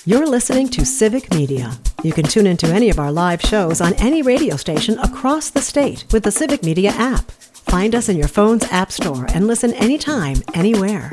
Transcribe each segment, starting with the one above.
You're listening to Civic Media. You can tune into any of our live shows on any radio station across the state with the Civic Media app. Find us in your phone's app store and listen anytime, anywhere.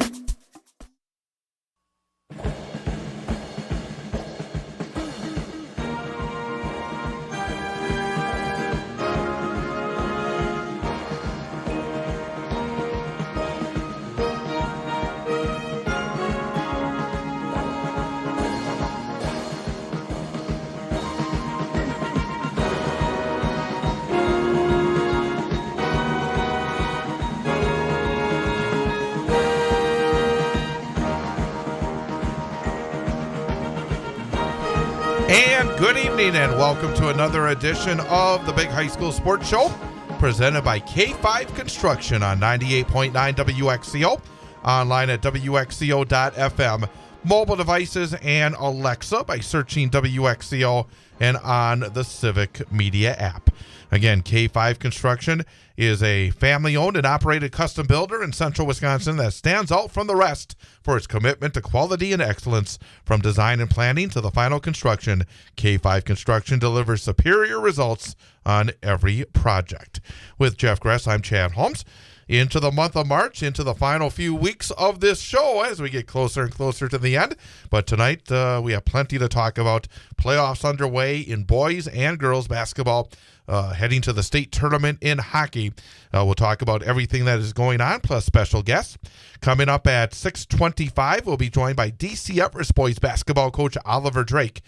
And good evening and welcome to another edition of the Big High School Sports Show presented by K5 Construction on 98.9 WXCO, online at WXCO.FM, mobile devices and Alexa by searching WXCO and on the Civic Media app. Again, K5 Construction is a family-owned and operated custom builder in central Wisconsin that stands out from the rest for its commitment to quality and excellence. From design and planning to the final construction, K5 Construction delivers superior results on every project. With Jeff Gress, I'm Chad Holmes. Into the month of March, into the final few weeks of this show as we get closer and closer to the end. But tonight we have plenty to talk about. Playoffs underway in boys and girls basketball, heading to the state tournament in hockey. We'll talk about everything that is going on, plus special guests. Coming up at 6:25, we'll be joined by DC Everest boys basketball coach Oliver Drake.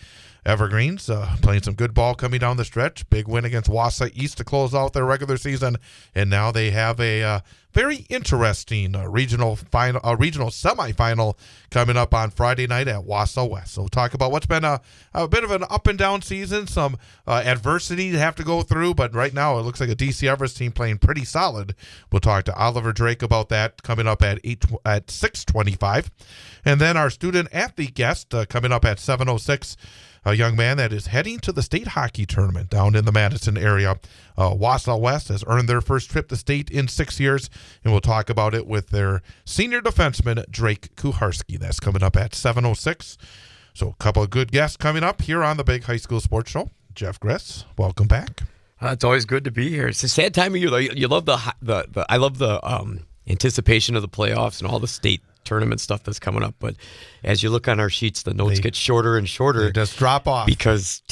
Evergreens playing some good ball coming down the stretch. Big win against Wausau East to close out their regular season, and now they have a very interesting regional semifinal coming up on Friday night at Wausau West. So we'll talk about what's been a bit of an up and down season, some adversity to have to go through, but right now it looks like a DC Everest team playing pretty solid. We'll talk to Oliver Drake about that coming up at 6:25, and then our student athlete guest coming up at 7:06. A young man that is heading to the state hockey tournament down in the Madison area. Wausau West has earned their first trip to state in 6 years, and we'll talk about it with their senior defenseman, Drake Kuharski. That's coming up at 7:06. So a couple of good guests coming up here on the Big High School Sports Show. Jeff Gress, welcome back. It's always good to be here. It's a sad time of year, though. You love I love the anticipation of the playoffs and all the state tournament stuff that's coming up, but as you look on our sheets, the notes get shorter and shorter. They just drop off because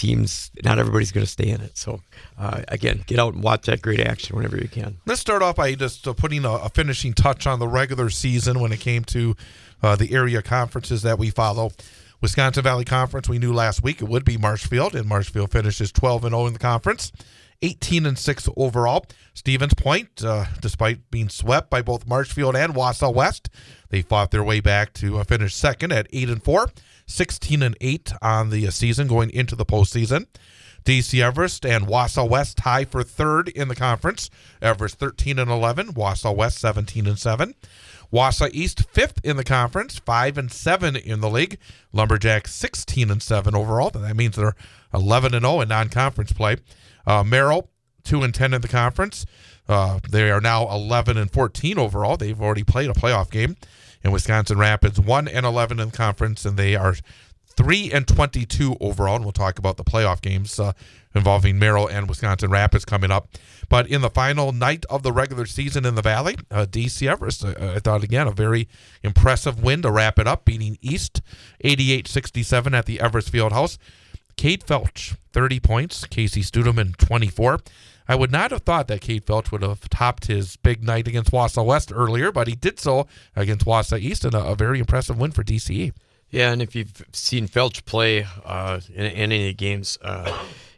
not everybody's going to stay in it. So again, get out and watch that great action whenever you can. Let's start off by just putting a finishing touch on the regular season when it came to the area conferences that we follow. Wisconsin Valley Conference, we knew last week it would be Marshfield, and Marshfield finishes 12-0 in the conference. 18-6 overall. Stevens Point, despite being swept by both Marshfield and Wausau West, they fought their way back to finish second at 8-4, 16-8 on the season going into the postseason. DC Everest and Wausau West tie for third in the conference. Everest 13-11, Wausau West 17-7. Wausau East fifth in the conference, 5-7 in the league. Lumberjacks 16-7 overall. That means they're 11-0 in non-conference play. Merrill 2-10 in the conference. They are now 11-14 overall. They've already played a playoff game. And Wisconsin Rapids 1-11 in the conference, and they are 3-22 overall. And we'll talk about the playoff games involving Merrill and Wisconsin Rapids coming up. But in the final night of the regular season in the Valley, DC Everest, I thought, again, a very impressive win to wrap it up, beating East 88-67 at the Everest Fieldhouse. Kate Felch, 30 points. Casey Studeman, 24. I would not have thought that Kate Felch would have topped his big night against Wausau West earlier, but he did so against Wausau East, and a very impressive win for DCE. Yeah, and if you've seen Felch play in any of the games,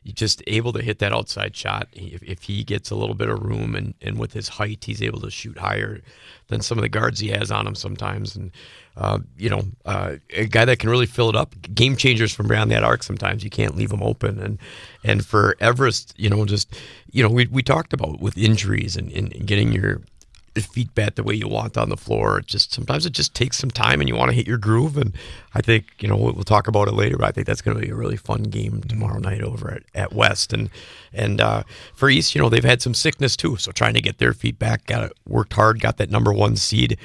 you're just able to hit that outside shot. If he gets a little bit of room and with his height, he's able to shoot higher than some of the guards he has on him sometimes. And, a guy that can really fill it up. Game changers from beyond that arc sometimes. You can't leave them open. And for Everest, we talked about with injuries and getting your feet bat the way you want on the floor. Sometimes it just takes some time and you want to hit your groove. And I think, we'll talk about it later, but I think that's going to be a really fun game tomorrow night over at West. And for East, they've had some sickness too. So trying to get their feet back, worked hard, got that number one seed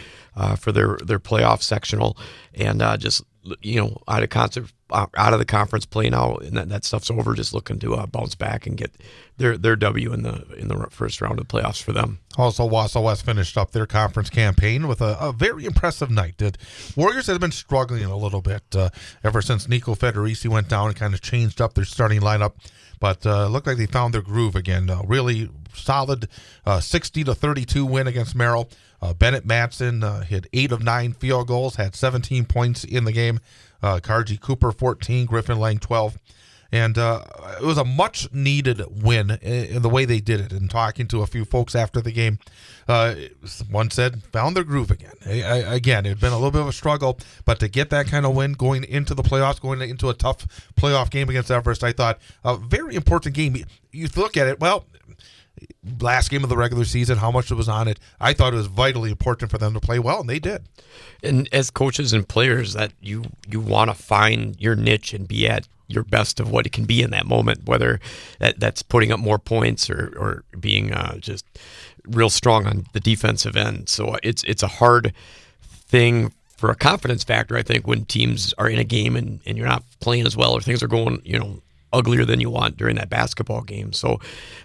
for their playoff sectional. And out of concert out of the conference play now, and that stuff's over. Just looking to bounce back and get their W in the first round of the playoffs for them. Also, Wausau West finished up their conference campaign with a very impressive night. The Warriors had been struggling a little bit ever since Nico Federici went down and kind of changed up their starting lineup, but looked like they found their groove again. Really solid 60-32 win against Merrill. Bennett Matson hit 8 of 9 field goals, had 17 points in the game. Karji Cooper 14, Griffin Lang 12. And it was a much-needed win in the way they did it. And talking to a few folks after the game, one said, found their groove again. Again, it had been a little bit of a struggle, but to get that kind of win going into the playoffs, going into a tough playoff game against Everest, I thought a very important game. You look at it, well, last game of the regular season, how much it was on it. I thought it was vitally important for them to play well, and they did. And as coaches and players, that you want to find your niche and be at your best of what it can be in that moment, whether that's putting up more points or being just real strong on the defensive end. So it's a hard thing for a confidence factor, I think, when teams are in a game and you're not playing as well or things are going, uglier than you want during that basketball game. So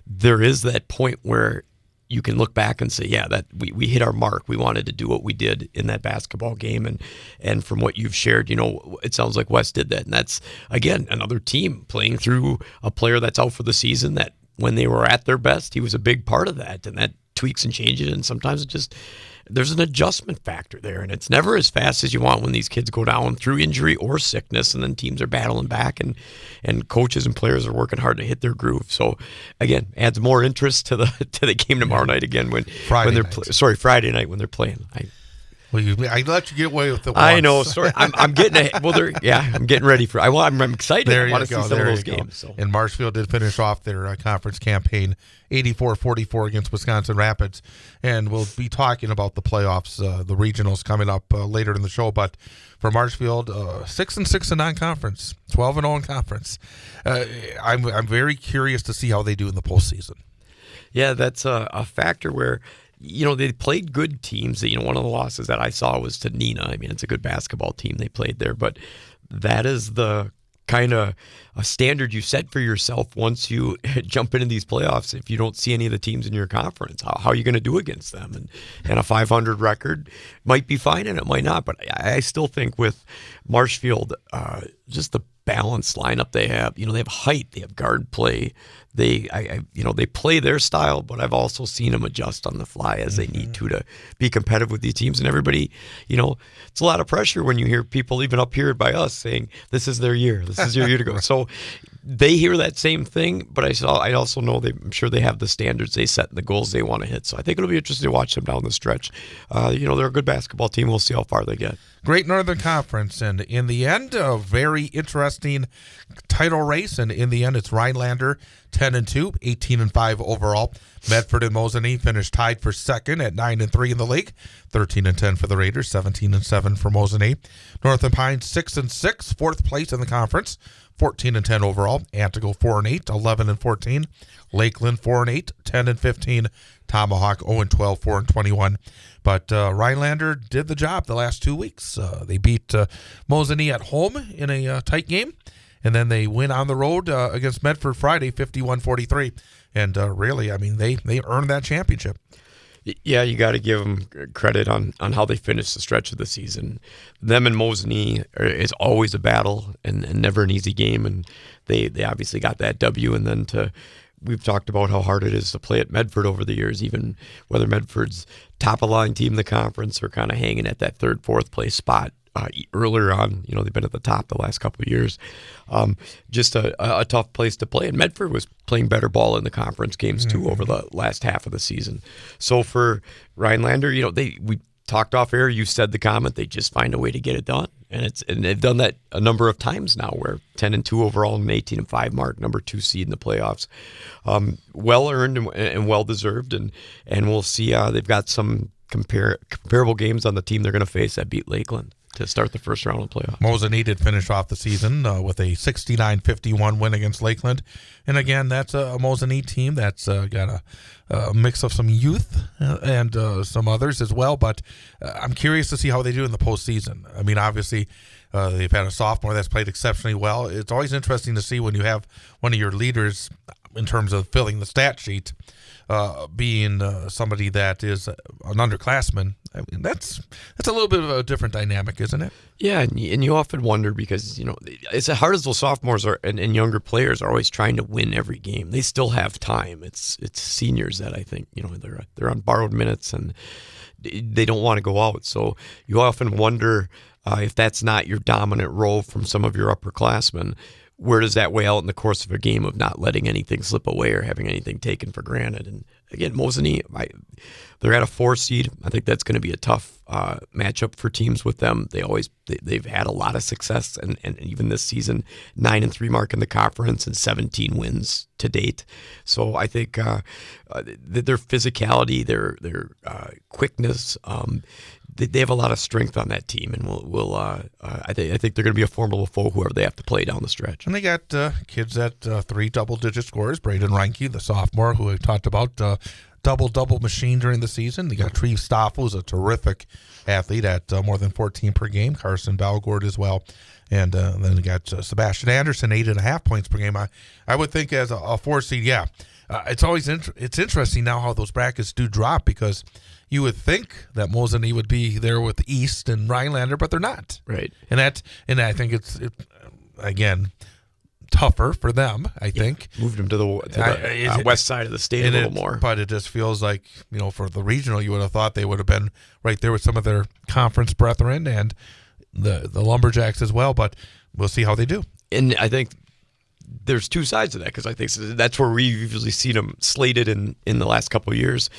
there is that point where you can look back and say, yeah, that we hit our mark. We wanted to do what we did in that basketball game. And from what you've shared, it sounds like West did that. And that's, again, another team playing through a player that's out for the season that when they were at their best, he was a big part of that. And that tweaks and changes. And sometimes it just, there's an adjustment factor there. And it's never as fast as you want when these kids go down through injury or sickness, and then teams are battling back and coaches and players are working hard to hit their groove. So again, adds more interest to the game tomorrow night again Friday night when they're playing. I let you get away with it once. I know. Sorry, I'm getting I'm getting ready for. I'm excited. I want to see some of those games. So. And Marshfield did finish off their conference campaign 84-44 against Wisconsin Rapids, and we'll be talking about the playoffs, the regionals coming up later in the show. But for Marshfield, 6-6 in non-conference, 12-0 in conference. I'm very curious to see how they do in the postseason. Yeah, that's a factor where. They played good teams. One of the losses that I saw was to Neenah. I mean, it's a good basketball team they played there, but that is the kind of a standard you set for yourself once you jump into these playoffs. If you don't see any of the teams in your conference, how are you going to do against them? And a 500 record might be fine and it might not, but I still think with Marshfield, just the balanced lineup they have. They have height, they have guard play. They play their style, but I've also seen them adjust on the fly as they need to be competitive with these teams. And everybody, it's a lot of pressure when you hear people even up here by us saying, this is their year. This is your year to go. So they hear that same thing, but I also know I'm sure they have the standards they set and the goals they want to hit. So I think it'll be interesting to watch them down the stretch. They're a good basketball team. We'll see how far they get. Great Northern Conference, and in the end, a very interesting title race. And in the end, it's Rhinelander 10-2, 18-5 overall. Medford and Mosinee finished tied for second at 9-3 in the league, 13-10 for the Raiders, 17-7 for Mosinee. Northern Pines 6-6, fourth place in the conference, 14-10 overall. Antigo 4-8, 11-14. Lakeland 4-8, 10-15. Tomahawk 0-12, 4-21. But Rhinelander did the job the last 2 weeks. They beat Mosinee at home in a tight game, and then they win on the road against Medford Friday, 51-43. And really, I mean, they earned that championship. Yeah, you got to give them credit on how they finished the stretch of the season. Them and Mosinee is always a battle and never an easy game, and they obviously got that W. And then we've talked about how hard it is to play at Medford over the years, even whether Medford's top-of-line team in the conference or kind of hanging at that third, fourth place spot. Earlier on, they've been at the top the last couple of years. Just a tough place to play. And Medford was playing better ball in the conference games, too, over the last half of the season. So for Rhinelander, we talked off air. You said the comment, they just find a way to get it done. And they've done that a number of times now, where 10-2 overall and 18-5 mark, number 2 seed in the playoffs. Well earned and well deserved. And we'll see. They've got some comparable games on the team they're going to face that beat Lakeland to start the first round of the playoffs. Mosinee did finish off the season with a 69-51 win against Lakeland. And again, that's a Mosinee team that's got a mix of some youth and some others as well. But I'm curious to see how they do in the postseason. I mean, obviously, They've had a sophomore that's played exceptionally well. It's always interesting to see when you have one of your leaders in terms of filling the stat sheet being somebody that is an underclassman. I mean, that's a little bit of a different dynamic, isn't it? Yeah, and you often wonder because, as hard as those sophomores are and younger players are always trying to win every game, they still have time. It's seniors that I think, they're on borrowed minutes and they don't want to go out. So you often wonder if that's not your dominant role from some of your upperclassmen, where does that weigh out in the course of a game of not letting anything slip away or having anything taken for granted? And again, Mosinee, they're at a 4 seed. I think that's going to be a tough matchup for teams with them. They've had a lot of success, and even this season, 9-3 mark in the conference and 17 wins to date. So I think their physicality, their quickness, they have a lot of strength on that team, and I think they're going to be a formidable foe whoever they have to play down the stretch. And they got kids at 3 double-digit scores. Braden Reinke, the sophomore, who we talked about, double machine during the season. They got Treve Stoffel, who's a terrific athlete at more than 14 per game. Carson Balgord as well. And then they got Sebastian Anderson, 8.5 points per game. I would think as a 4 seed, yeah. It's always it's interesting now how those brackets do drop, because you would think that Mosinee would be there with East and Rhinelander, but they're not. Right. And I think it's again tougher for them. I think moved them to the west side of the state a little more. But it just feels like, for the regional, you would have thought they would have been right there with some of their conference brethren and the Lumberjacks as well. But we'll see how they do. And I think there's 2 sides to that, because I think that's where we've usually seen them slated in the last couple of years.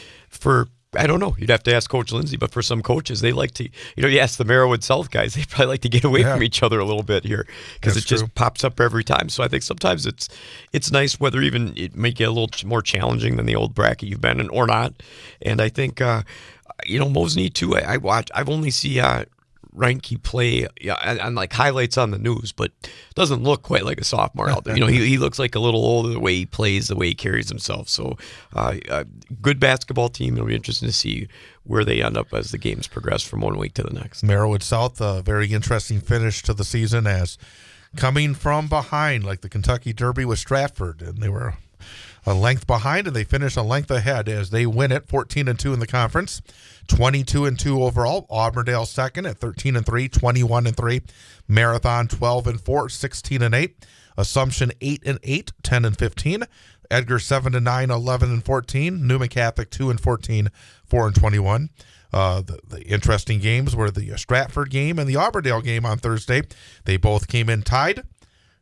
I don't know. You'd have to ask Coach Lindsay, but for some coaches, they like to, you ask the Merriwood South guys, they probably like to get away from each other a little bit here, because it just pops up every time. So I think sometimes it's nice, whether even it may get a little more challenging than the old bracket you've been in or not. And I think, Mosinee too, I've only seen Reinke play on like highlights on the news, but doesn't look quite like a sophomore out there. He looks like a little older, the way he plays, the way he carries himself. So good basketball team. It'll be interesting to see where they end up as the games progress from one week to the next. Merriwood South, a very interesting finish to the season, as coming from behind, like the Kentucky Derby with Stratford, and they were a length behind, and they finish a length ahead as they win it, 14-2 in the conference, 22-2 overall. Auburndale second at 13-3, 21-3. Marathon 12-4, 16-8. Assumption 8-8, 10-15. Edgar 7-9, 11-14. Newman Catholic 2-14, 4-21. The interesting games were the Stratford game and the Auburndale game on Thursday. They both came in tied.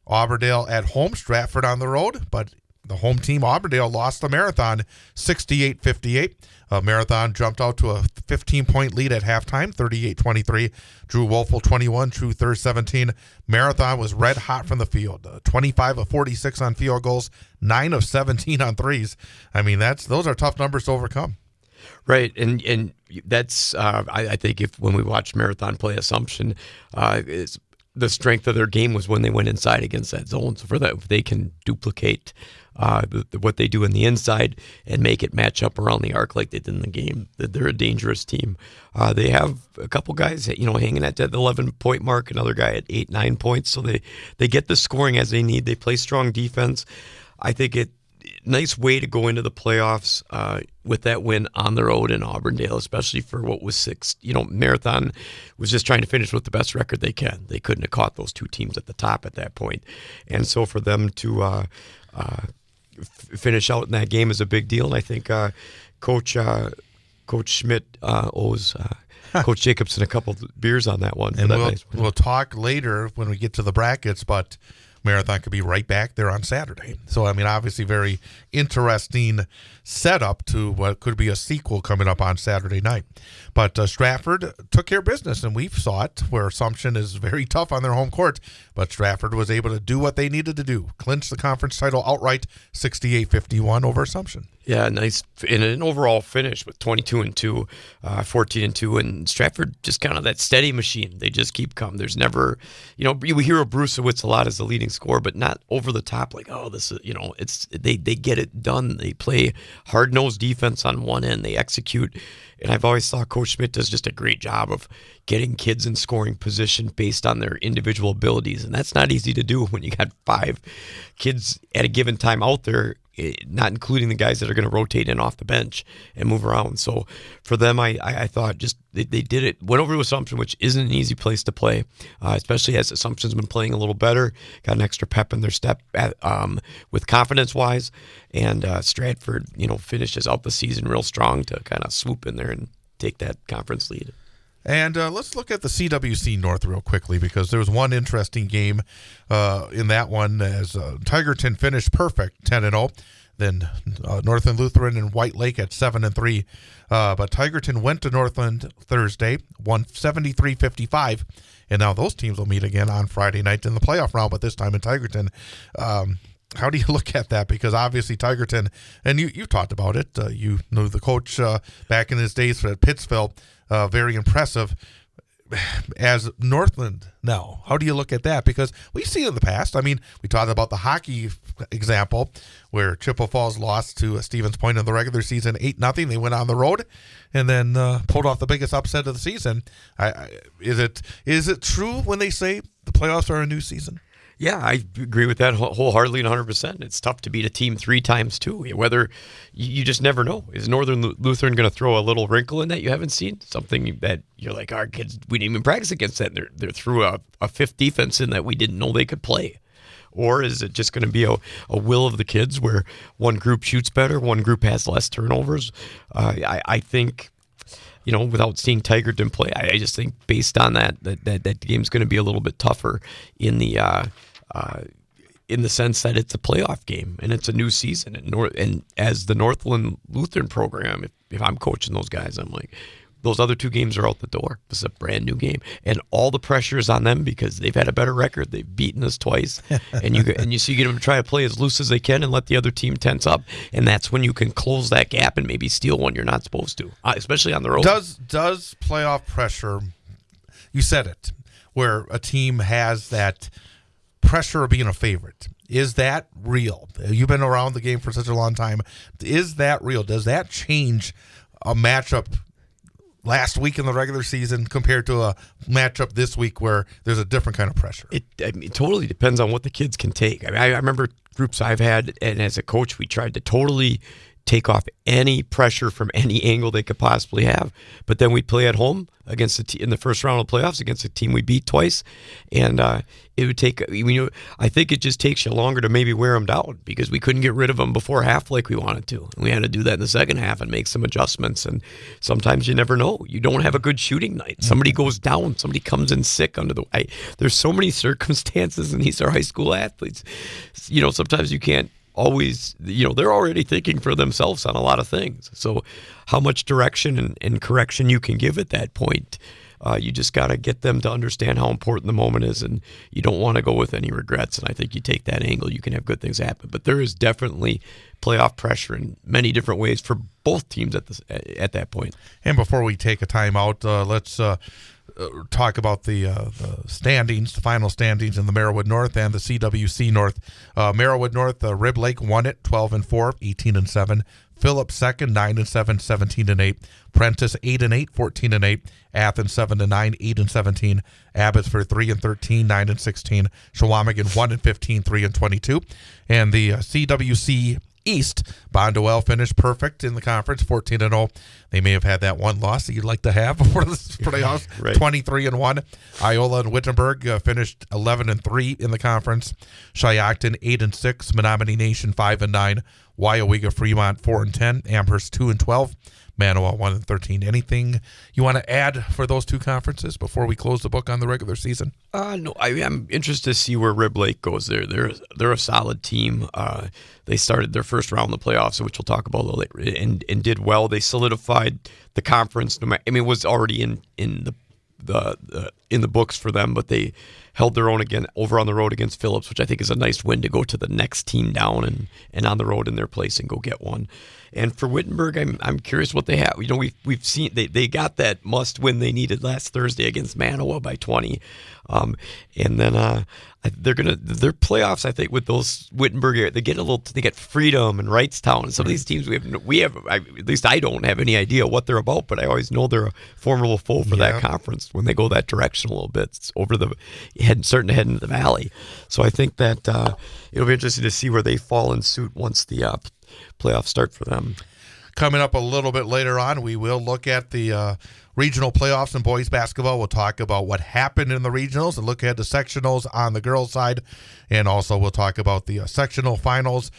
Auburndale at home, Stratford on the road, but the home team, Auburndale, lost the Marathon 68-58. Marathon jumped out to a 15-point lead at halftime, 38-23. Drew Wolfel, 21. Drew Thurs, 17. Marathon was red hot from the field, 25 of 46 on field goals, 9 of 17 on threes. I mean, those are tough numbers to overcome. Right, and that's I think when we watched Marathon play Assumption, the strength of their game was when they went inside against that zone. So for that, if they can duplicate what they do in the inside and make it match up around the arc like they did in the game, they're a dangerous team. They have a couple guys, hanging at that 11-point mark, another guy at 8-9 points. So they get the scoring as they need. They play strong defense. I think nice way to go into the playoffs with that win on the road in Auburndale, especially for what was 6. Marathon was just trying to finish with the best record they can. They couldn't have caught those 2 teams at the top at that point. And so for them to finish out in that game is a big deal. And I think Coach Schmidt owes Coach Jacobson a couple beers on that one. And we'll talk later when we get to the brackets, but Marathon could be right back there on Saturday. So, I mean, obviously very interesting setup to what could be a sequel coming up on Saturday night. But Stratford took care of business, and we saw it where Assumption is very tough on their home court. But Stratford was able to do what they needed to do, clinch the conference title outright, 68-51 over Assumption. Yeah, nice in an overall finish with 22-2, 14-2, and Stratford just kind of that steady machine. They just keep coming. There's never, we hear of Brucewitz a lot as the leading score, but not over the top. Like, oh, this is, it's they get it done. They play hard-nosed defense on one end. They execute. And I've always thought Coach Schmidt does just a great job of getting kids in scoring position based on their individual abilities. And that's not easy to do when you got 5 kids at a given time out there, not including the guys that are going to rotate in off the bench and move around. So for them, I thought just they did it, went over to Assumption, which isn't an easy place to play, especially as Assumption's been playing a little better, got an extra pep in their step with confidence-wise. And Stratford, finishes out the season real strong to kind of swoop in there and take that conference lead. And let's look at the CWC North real quickly, because there was one interesting game in that one as Tigerton finished perfect, 10-0. Then Northland Lutheran and White Lake at 7-3. But Tigerton went to Northland Thursday, won 73-55. And now those teams will meet again on Friday night in the playoff round, but this time in Tigerton. How do you look at that? Because obviously Tigerton, and you talked about it, you know the coach back in his days at Pittsville, very impressive. As Northland now, how do you look at that? Because we see in the past, I mean, we talked about the hockey example where Chippewa Falls lost to Stevens Point in the regular season 8-0. They went on the road and then pulled off the biggest upset of the season. Is it true when they say the playoffs are a new season? Yeah, I agree with that wholeheartedly and 100%. It's tough to beat a team 3 times, too. Whether you just never know. Is Northern Lutheran going to throw a little wrinkle in that you haven't seen? Something that you're like, our kids, we didn't even practice against that. They're threw a 5th defense in that we didn't know they could play. Or is it just going to be a will of the kids where one group shoots better, one group has less turnovers? I think, without seeing Tigerton play, I just think based on that game's going to be a little bit tougher in the sense that it's a playoff game and it's a new season. And as the Northland Lutheran program, if I'm coaching those guys, I'm like, those other 2 games are out the door. This is a brand new game, and all the pressure is on them because they've had a better record. They've beaten us twice, and you get them to try to play as loose as they can and let the other team tense up, and that's when you can close that gap and maybe steal one you're not supposed to, especially on the road. Does playoff pressure? You said it, where a team has that pressure of being a favorite. Is that real? You've been around the game for such a long time. Is that real? Does that change a matchup last week in the regular season compared to a matchup this week where there's a different kind of pressure? It totally depends on what the kids can take. I remember groups I've had, and as a coach, we tried to totally take off any pressure from any angle they could possibly have. But then we play at home against in the first round of playoffs against a team we beat twice, and it would take. I think it just takes you longer to maybe wear them down because we couldn't get rid of them before half like we wanted to. We had to do that in the second half and make some adjustments. And sometimes you never know. You don't have a good shooting night. Somebody goes down. Somebody comes in sick under the. There's so many circumstances, and these are high school athletes. Sometimes you can't always, they're already thinking for themselves on a lot of things. So how much direction and correction you can give at that point, you just got to get them to understand how important the moment is, and you don't want to go with any regrets. And I think you take that angle, you can have good things happen. But there is definitely playoff pressure in many different ways for both teams at that point. And before we take a timeout, let's talk about the standings, the final standings in the Merriwood North and the CWC North. Merriwood North, Rib Lake won it, 12-4, 18-7. Phillips second, 9-7, 17-8. Prentice 8-8, 14-8. Athens 7-9, 8-17. Abbotsford 3-13, 9-16. Shawamigan 1-15, 3-22. And the CWC East, Bonduelle finished perfect in the conference, 14-0. They may have had that one loss that you'd like to have before the playoffs, right. 23-1. Iola and Wittenberg finished 11-3 in the conference. Shiocton 8-6. Menominee Nation 5-9. Wyowega Fremont 4-10. Amherst 2-12. Manawa 1-13. Anything you want to add for those 2 conferences before we close the book on the regular season? No, I'm interested to see where Rib Lake goes. They're a solid team. They started their first round in the playoffs, which we'll talk about a little later, and did well. They solidified the conference. It was already in the books for them, but they held their own again over on the road against Phillips, which I think is a nice win to go to the next team down and on the road in their place and go get one. And for Wittenberg, I'm curious what they have. We've seen they got that must win they needed last Thursday against Manawa by 20, and then their playoffs. I think with those Wittenberg, they get Freedom and Wrightstown and some of these teams we have at least I don't have any idea what they're about, but I always know they're a formidable foe for that conference when they go that direction a little bit. It's starting to head into the valley. So I think that it'll be interesting to see where they fall in suit once the playoffs start for them. Coming up a little bit later on, we will look at the regional playoffs in boys basketball. We'll talk about what happened in the regionals and look at the sectionals on the girls' side. And also we'll talk about the sectional finals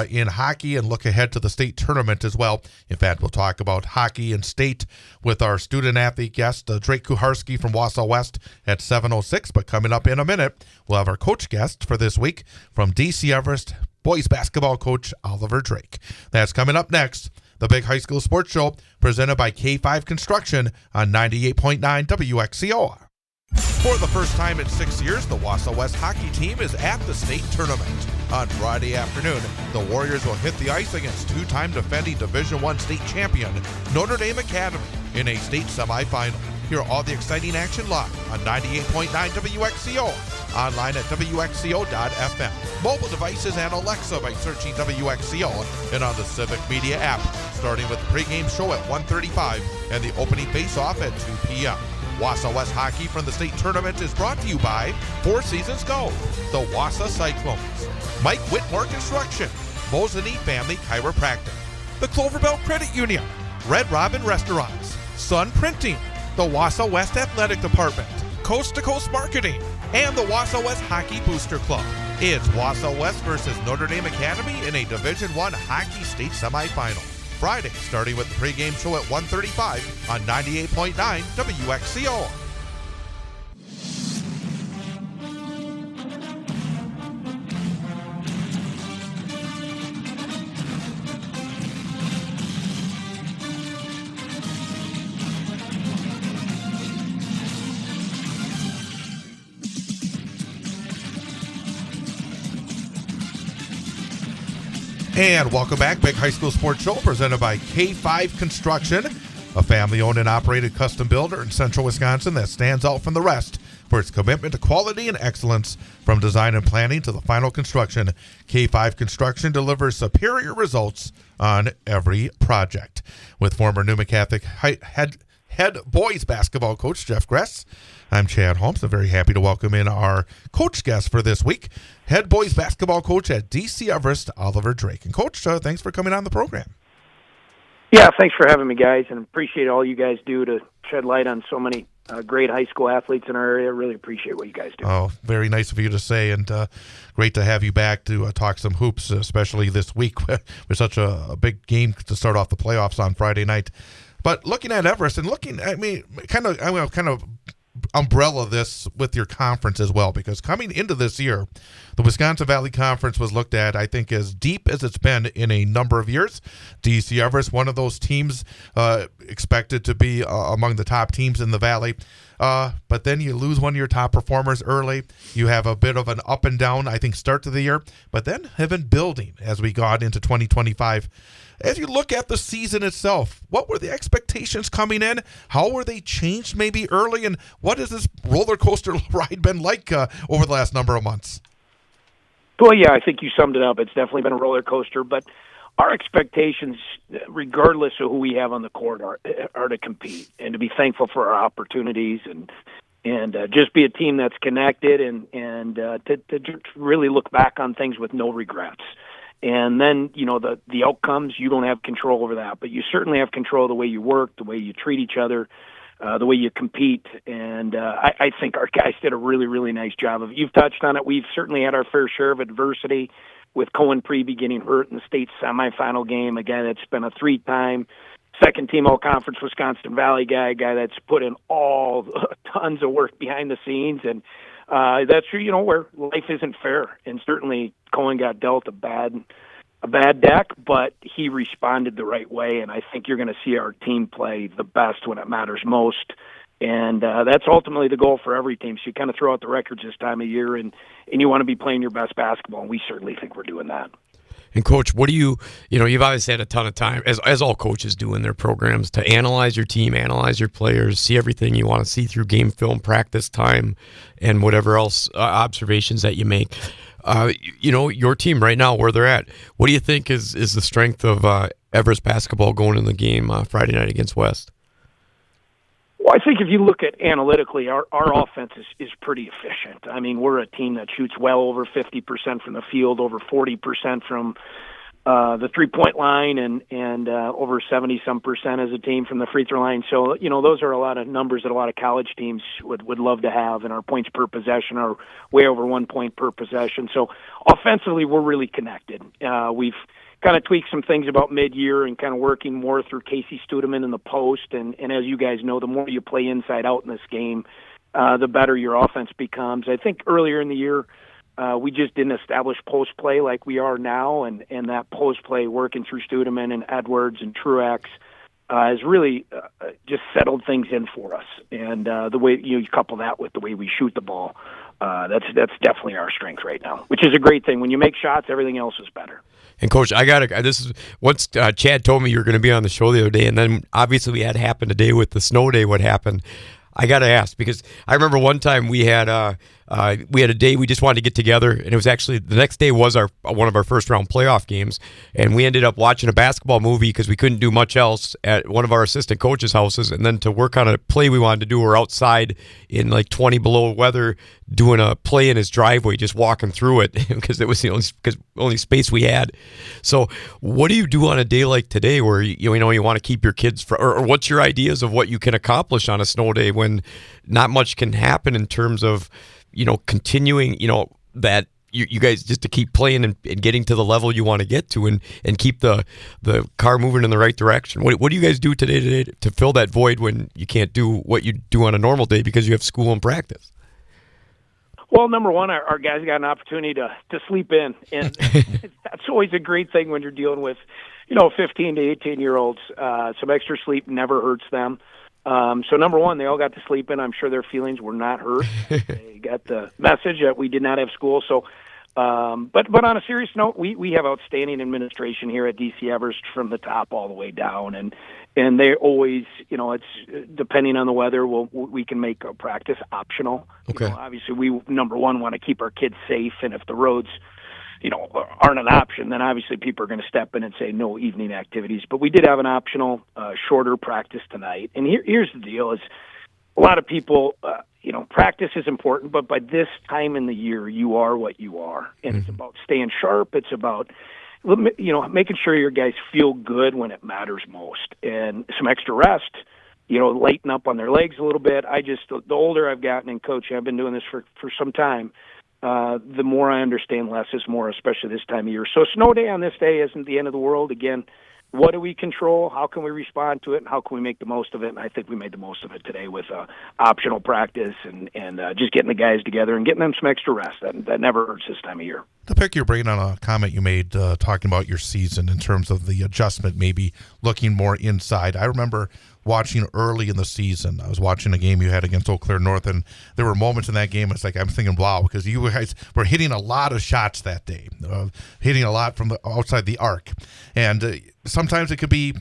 in hockey and look ahead to the state tournament as well. In fact, we'll talk about hockey and state with our student-athlete guest, Drake Kuharski from Wausau West at 7:06. But coming up in a minute, we'll have our coach guest for this week from DC Everest, boys basketball coach Oliver Drake. That's coming up next. The Big High School Sports Show, presented by K5 Construction on 98.9 WXCO. For the first time in 6 years, the Wausau West hockey team is at the state tournament. On Friday afternoon, the Warriors will hit the ice against two-time defending Division I state champion Notre Dame Academy in a state semifinal. Hear all the exciting action live on 98.9 WXCO, online at WXCO.FM, mobile devices and Alexa by searching WXCO, and on the Civic Media app, starting with the pregame show at 1:35 and the opening face-off at 2 p.m. Wausau West hockey from the state tournament is brought to you by Four Seasons Go, the Wausau Cyclones, Mike Whitmore Construction, Mosinee Family Chiropractic, the Cloverbell Credit Union, Red Robin Restaurants, Sun Printing, the Wausau West Athletic Department, Coast to Coast Marketing, and the Wausau West Hockey Booster Club. It's Wausau West versus Notre Dame Academy in a Division I hockey state semifinal. Friday, starting with the pregame show at 1:35 on 98.9 WXCO. And welcome back. Big High School Sports Show presented by K5 Construction, a family-owned and operated custom builder in central Wisconsin that stands out from the rest for its commitment to quality and excellence. From design and planning to the final construction, K5 Construction delivers superior results on every project. With former Newman Catholic head boys basketball coach Jeff Gress, I'm Chad Holmes. I'm very happy to welcome in our coach guest for this week, head boys basketball coach at DC Everest, Oliver Drake. And Coach, thanks for coming on the program. Yeah, thanks for having me, guys, and appreciate all you guys do to shed light on so many great high school athletes in our area. Really appreciate what you guys do. Oh, very nice of you to say, and great to have you back to talk some hoops, especially this week with such a big game to start off the playoffs on Friday night. But looking at Everest and kind of umbrella this with your conference as well, because coming into this year, the Wisconsin Valley Conference was looked at, I think, as deep as it's been in a number of years. DC Everest, one of those teams expected to be among the top teams in the Valley. But then you lose one of your top performers early. You have a bit of an up and down, I think, start to the year, but then have been building as we got into 2025. As you look at the season itself, what were the expectations coming in? How were they changed maybe early? And what has this roller coaster ride been like over the last number of months? Well, yeah, I think you summed it up. It's definitely been a roller coaster, but our expectations, regardless of who we have on the court, are to compete and to be thankful for our opportunities and just be a team that's connected and to really look back on things with no regrets. And then, the outcomes, you don't have control over that, but you certainly have control of the way you work, the way you treat each other, the way you compete. And I think our guys did a really, really nice job of it. You've touched on it. We've certainly had our fair share of adversity with Cohen Preby getting hurt in the state semifinal game. Again, it's been a three-time second-team All-Conference Wisconsin Valley guy that's put in tons of work behind the scenes. And that's where life isn't fair. And certainly Cohen got dealt a bad deck, but he responded the right way. And I think you're going to see our team play the best when it matters most. And that's ultimately the goal for every team. So you kind of throw out the records this time of year, and you want to be playing your best basketball, and we certainly think we're doing that. And Coach, what do you've obviously had a ton of time, as all coaches do in their programs, to analyze your team, analyze your players, see everything you want to see through game film, practice time, and whatever else observations that you make. Your team right now, where they're at, what do you think is the strength of Everest basketball going in the game Friday night against West? Well, I think if you look at analytically, our offense is pretty efficient. I mean, we're a team that shoots well over 50% from the field, over 40% from the three-point line, and over 70-some% as a team from the free throw line. So, those are a lot of numbers that a lot of college teams would love to have, and our points per possession are way over 1 point per possession. So offensively, we're really connected. We've kind of tweaked some things about mid-year and kind of working more through Casey Studeman in the post. And as you guys know, the more you play inside out in this game, the better your offense becomes. I think earlier in the year, we just didn't establish post play like we are now, and that post play working through Studeman and Edwards and Truex has really just settled things in for us. And the way you couple that with the way we shoot the ball, that's definitely our strength right now, which is a great thing. When you make shots, everything else is better. And Coach, this is once Chad told me you were going to be on the show the other day, and then obviously we had happened today with the snow day. What happened? I got to ask, because I remember one time we had a day we just wanted to get together, and it was actually the next day was one of our first round playoff games, and we ended up watching a basketball movie because we couldn't do much else at one of our assistant coaches' houses, and then to work on a play we wanted to do, we're outside in like 20 below weather doing a play in his driveway, just walking through it because it was the only space we had. So what do you do on a day like today where you want to keep your kids or what's your ideas of what you can accomplish on a snow day when not much can happen in terms of continuing that you guys just to keep playing and getting to the level you want to get to and keep the car moving in the right direction? What do you guys do today to fill that void when you can't do what you do on a normal day because you have school and practice? Well, number one, our guys got an opportunity to sleep in, and that's always a great thing when you're dealing with, 15 to 18-year-olds. Some extra sleep never hurts them. So number one, they all got to sleep in. I'm sure their feelings were not hurt. They got the message that we did not have school. So, but on a serious note, we have outstanding administration here at DC Everest from the top all the way down, and they always, it's depending on the weather, we can make a practice optional. Okay. Obviously, we number one want to keep our kids safe, and if the roads, aren't an option, then obviously people are going to step in and say no evening activities. But we did have an optional shorter practice tonight. And here's the deal: is a lot of people, practice is important, but by this time in the year, you are what you are, and It's about staying sharp. It's about making sure your guys feel good when it matters most, and some extra rest. Lighten up on their legs a little bit. The older I've gotten, and Coach, I've been doing this for some time. The more I understand less is more, especially this time of year. So snow day on this day isn't the end of the world. Again, what do we control? How can we respond to it? And how can we make the most of it? And I think we made the most of it today with optional practice and just getting the guys together and getting them some extra rest. That never hurts this time of year. To pick your brain on a comment you made talking about your season in terms of the adjustment, maybe looking more inside. I remember watching early in the season. I was watching a game you had against Eau Claire North, and there were moments in that game, it's like I'm thinking, wow, because you guys were hitting a lot of shots that day, hitting a lot from the outside the arc. And sometimes it could be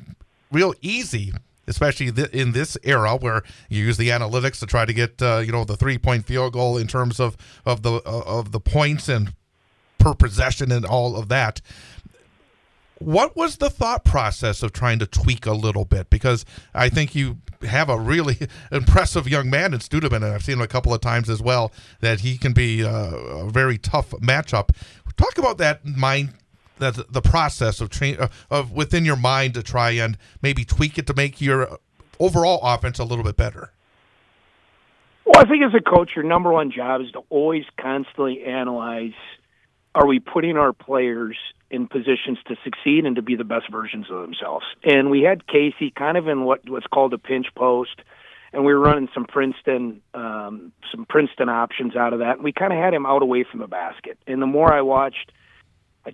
real easy, especially in this era where you use the analytics to try to get the 3-point field goal in terms of the points and per possession and all of that. What was the thought process of trying to tweak a little bit? Because I think you have a really impressive young man in Studeman, and I've seen him a couple of times as well, that he can be a very tough matchup. Talk about that the process of within your mind to try and maybe tweak it to make your overall offense a little bit better. Well, I think as a coach, your number one job is to always constantly analyze, are we putting our players in positions to succeed and to be the best versions of themselves? And we had Casey kind of in what's called a pinch post, and we were running some Princeton options out of that. And we kind of had him out away from the basket. And the more I watched, I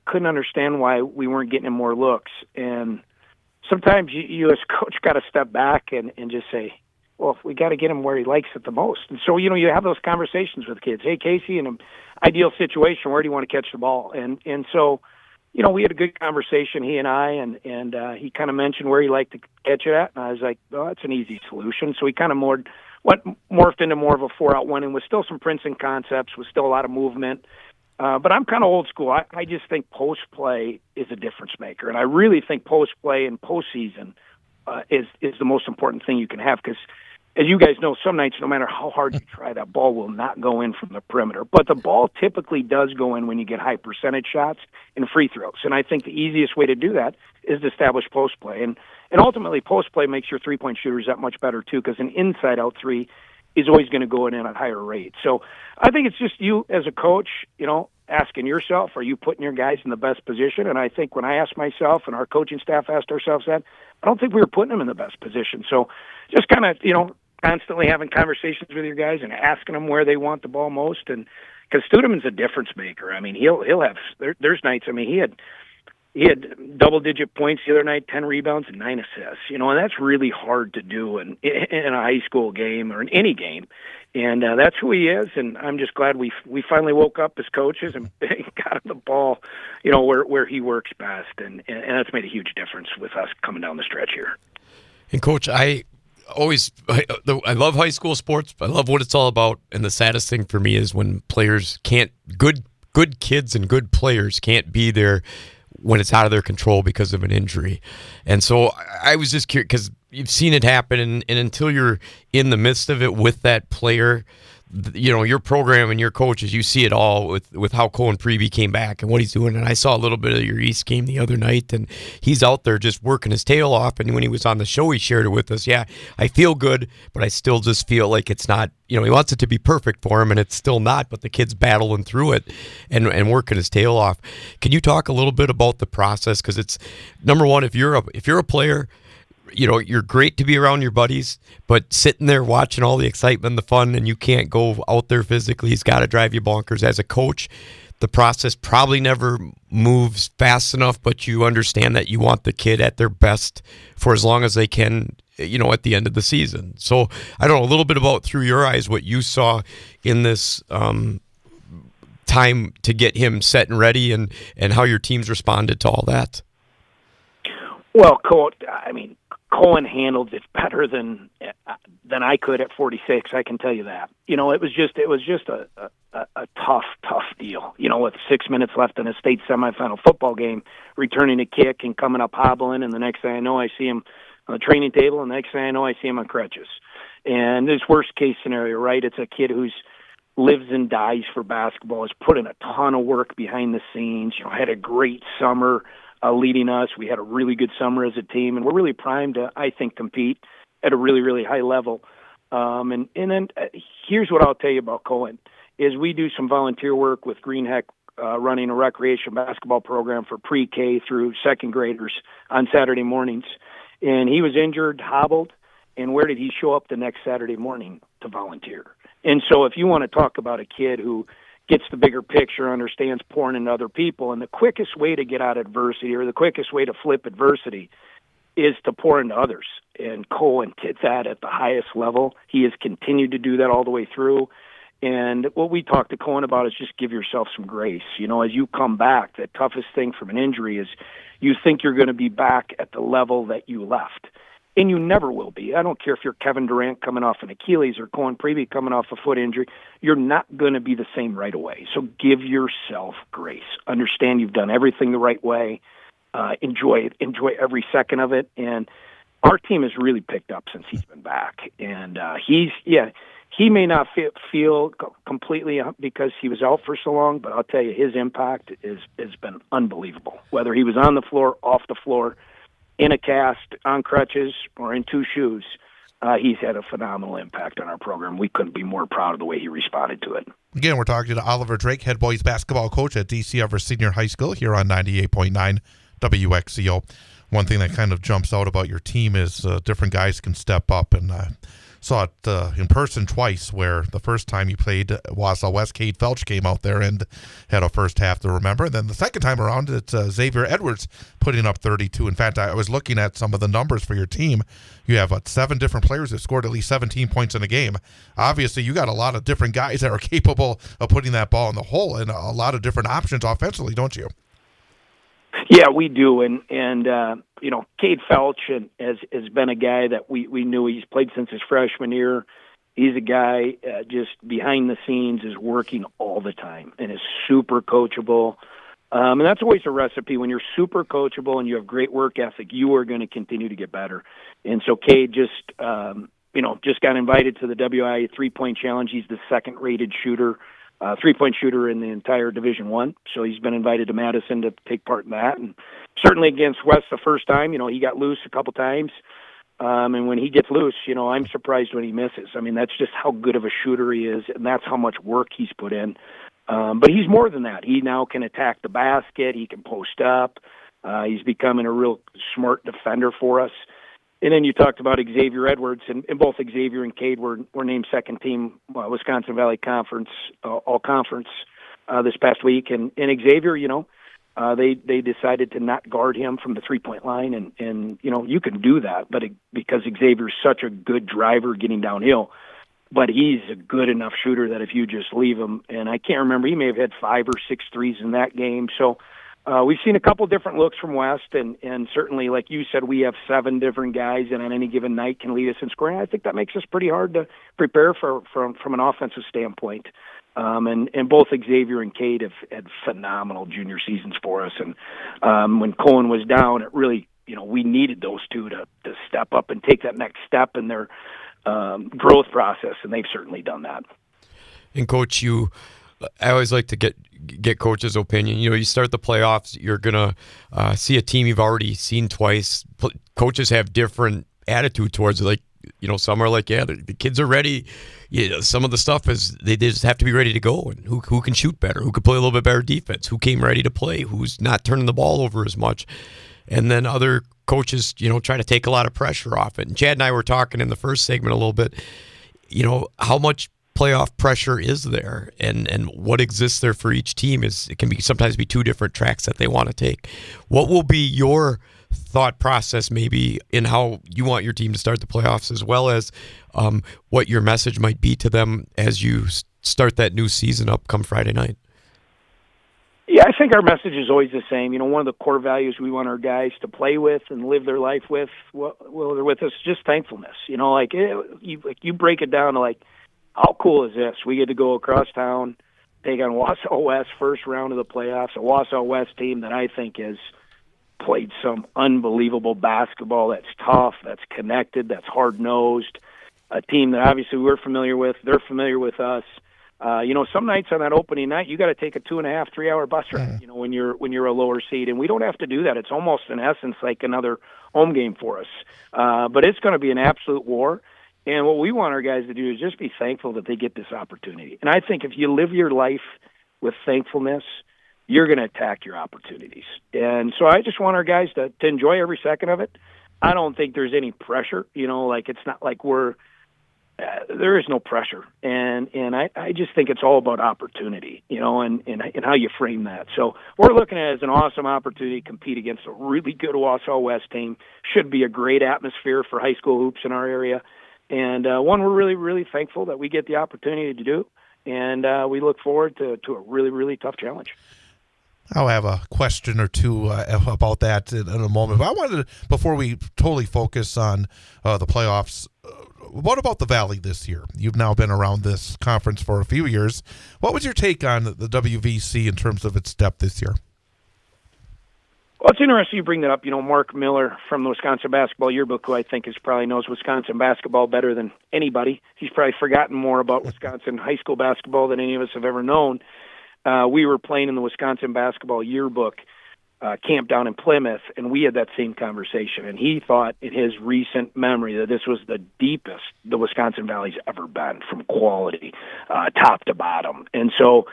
couldn't understand why we weren't getting him more looks. And sometimes you as coach got to step back and just say, well, we got to get him where he likes it the most. And so, you have those conversations with kids. Hey, Casey, in an ideal situation, where do you want to catch the ball? And so, we had a good conversation, he and I, and he kind of mentioned where he liked to catch it at. And I was like, well, that's an easy solution. So he kind of morphed into more of a 4-out one, and with still some Princeton concepts, with still a lot of movement. But I'm kind of old school. I just think post play is a difference maker, and I really think post play and postseason is the most important thing you can have, because, as you guys know, some nights, no matter how hard you try, that ball will not go in from the perimeter. But the ball typically does go in when you get high percentage shots and free throws. And I think the easiest way to do that is to establish post play. And ultimately, post play makes your three-point shooters that much better too, because an inside-out three is always going to go in at a higher rate. So I think it's just you as a coach, asking yourself, are you putting your guys in the best position? And I think when I asked myself and our coaching staff asked ourselves that, I don't think we were putting them in the best position. So just kind of, constantly having conversations with your guys and asking them where they want the ball most. And because Studeman's a difference maker. I mean, he'll have, there's nights, he had double-digit points the other night, 10 rebounds and 9 assists, and that's really hard to do in a high school game or in any game. And that's who he is, and I'm just glad we finally woke up as coaches and got him the ball, where he works best, and that's made a huge difference with us coming down the stretch here. And, Coach, I love high school sports. I love what it's all about, and the saddest thing for me is when players can't, good kids and good players can't be there when it's out of their control because of an injury. And so I was just curious, because you've seen it happen, and until you're in the midst of it with that player, your program and your coaches, you see it all with how Cohen Preby came back and what he's doing. And I saw a little bit of your East game the other night, and he's out there just working his tail off. And when he was on the show, he shared it with us. Yeah, I feel good, but I still just feel like it's not, he wants it to be perfect for him, and it's still not, but the kid's battling through it and working his tail off. Can you talk a little bit about the process? Because it's, number one, if you're a player, you're great to be around your buddies, but sitting there watching all the excitement, the fun, and you can't go out there physically, it's got to drive you bonkers. As a coach, the process probably never moves fast enough, but you understand that you want the kid at their best for as long as they can, at the end of the season. So I don't know, a little bit about, through your eyes, what you saw in this time to get him set and ready, and how your teams responded to all that. Well, Cohen handled it better than I could at 46. I can tell you that. It was just a tough deal. With 6 minutes left in a state semifinal football game, returning a kick and coming up hobbling, and the next thing I know, I see him on the training table, and the next thing I know, I see him on crutches. And this worst case scenario, right? It's a kid who's lives and dies for basketball, has put in a ton of work behind the scenes. Had a great summer. Leading us. We had a really good summer as a team, and we're really primed to, I think, compete at a really, really high level. And then here's what I'll tell you about Cohen, is we do some volunteer work with Green Heck, running a recreation basketball program for pre-K through second graders on Saturday mornings. And he was injured, hobbled, and where did he show up the next Saturday morning? To volunteer. And so if you want to talk about a kid who gets the bigger picture, understands pouring into other people, and the quickest way to get out of adversity, or the quickest way to flip adversity, is to pour into others. And Cohen did that at the highest level. He has continued to do that all the way through. And what we talked to Cohen about is just give yourself some grace. As you come back, the toughest thing from an injury is you think you're going to be back at the level that you left. And you never will be. I don't care if you're Kevin Durant coming off an Achilles or Cohen Preby coming off a foot injury. You're not going to be the same right away. So give yourself grace. Understand you've done everything the right way. Enjoy it. Enjoy every second of it. And our team has really picked up since he's been back. And he may not feel completely because he was out for so long, but I'll tell you, his impact has been unbelievable. Whether he was on the floor, off the floor, in a cast, on crutches, or in two shoes, he's had a phenomenal impact on our program. We couldn't be more proud of the way he responded to it. Again, we're talking to Oliver Drake, head boys basketball coach at DC Everest Senior High School here on 98.9 WXCO. One thing that kind of jumps out about your team is different guys can step up, and saw it in person twice, where the first time you played Wausau West, Cade Felch came out there and had a first half to remember. And then the second time around, it's Xavier Edwards putting up 32. In fact, I was looking at some of the numbers for your team. You have 7 different players that scored at least 17 points in a game. Obviously, you got a lot of different guys that are capable of putting that ball in the hole and a lot of different options offensively, don't you? Yeah, we do, and Cade Felch has been a guy that we knew. He's played since his freshman year. He's a guy just behind the scenes is working all the time and is super coachable. And that's always a recipe. When you're super coachable and you have great work ethic, you are going to continue to get better. And so Cade just got invited to the WIA 3-point challenge. He's the second-rated shooter. 3-point shooter in the entire Division I. So he's been invited to Madison to take part in that. And certainly against West the first time, he got loose a couple times. And when he gets loose, I'm surprised when he misses. I mean, that's just how good of a shooter he is, and that's how much work he's put in. But he's more than that. He now can attack the basket. He can post up. He's becoming a real smart defender for us. And then you talked about Xavier Edwards, and both Xavier and Cade were named second team Wisconsin Valley Conference all-conference this past week. And Xavier, they decided to not guard him from the 3-point line, and you can do that, but because Xavier's such a good driver getting downhill, but he's a good enough shooter that if you just leave him, and I can't remember, he may have had 5 or 6 threes in that game. So we've seen a couple different looks from West, and certainly, like you said, we have 7 different guys, and on any given night can lead us in scoring. I think that makes us pretty hard to prepare from an offensive standpoint. And both Xavier and Cade have had phenomenal junior seasons for us. And when Cohen was down, it really, we needed those two to step up and take that next step in their growth process, and they've certainly done that. And Coach, I always like to get Coach's opinion. You start the playoffs, you're gonna see a team you've already seen twice. Coaches have different attitude towards it. Like, some are like, yeah, the kids are ready. Some of the stuff is they just have to be ready to go. And who can shoot better? Who can play a little bit better defense? Who came ready to play? Who's not turning the ball over as much? And then other coaches, try to take a lot of pressure off it. And Chad and I were talking in the first segment a little bit, how much playoff pressure is there and what exists there for each team it can sometimes be 2 different tracks that they want to take. What will be your thought process maybe in how you want your team to start the playoffs, as well as what your message might be to them as you start that new season up come Friday night? Yeah, I think our message is always the same. One of the core values we want our guys to play with and live their life with, while they're with us, just thankfulness. You break it down to how cool is this? We get to go across town, take on Wausau West, first round of the playoffs, a Wausau West team that I think has played some unbelievable basketball. That's tough, that's connected, that's hard-nosed, a team that obviously we're familiar with. They're familiar with us. Some nights on that opening night, you got to take a 2.5, 3-hour bus ride, when you're a lower seed, and we don't have to do that. It's almost in essence like another home game for us. But it's going to be an absolute war. And what we want our guys to do is just be thankful that they get this opportunity. And I think if you live your life with thankfulness, you're going to attack your opportunities. And so I just want our guys to enjoy every second of it. I don't think there's any pressure, it's not like there is no pressure. And I just think it's all about opportunity, and how you frame that. So we're looking at it as an awesome opportunity to compete against a really good Wausau West team. Should be a great atmosphere for high school hoops in our area. And one we're really, really thankful that we get the opportunity to do. And we look forward to a really, really tough challenge. I'll have a question or two about that in a moment. But I wanted to, before we totally focus on the playoffs, what about the Valley this year? You've now been around this conference for a few years. What was your take on the WVC in terms of its depth this year? Well, it's interesting you bring that up. Mark Miller from the Wisconsin Basketball Yearbook, who I think probably knows Wisconsin basketball better than anybody. He's probably forgotten more about Wisconsin high school basketball than any of us have ever known. We were playing in the Wisconsin Basketball Yearbook camp down in Plymouth, and we had that same conversation. And he thought in his recent memory that this was the deepest the Wisconsin Valley's ever been from quality, top to bottom. And so,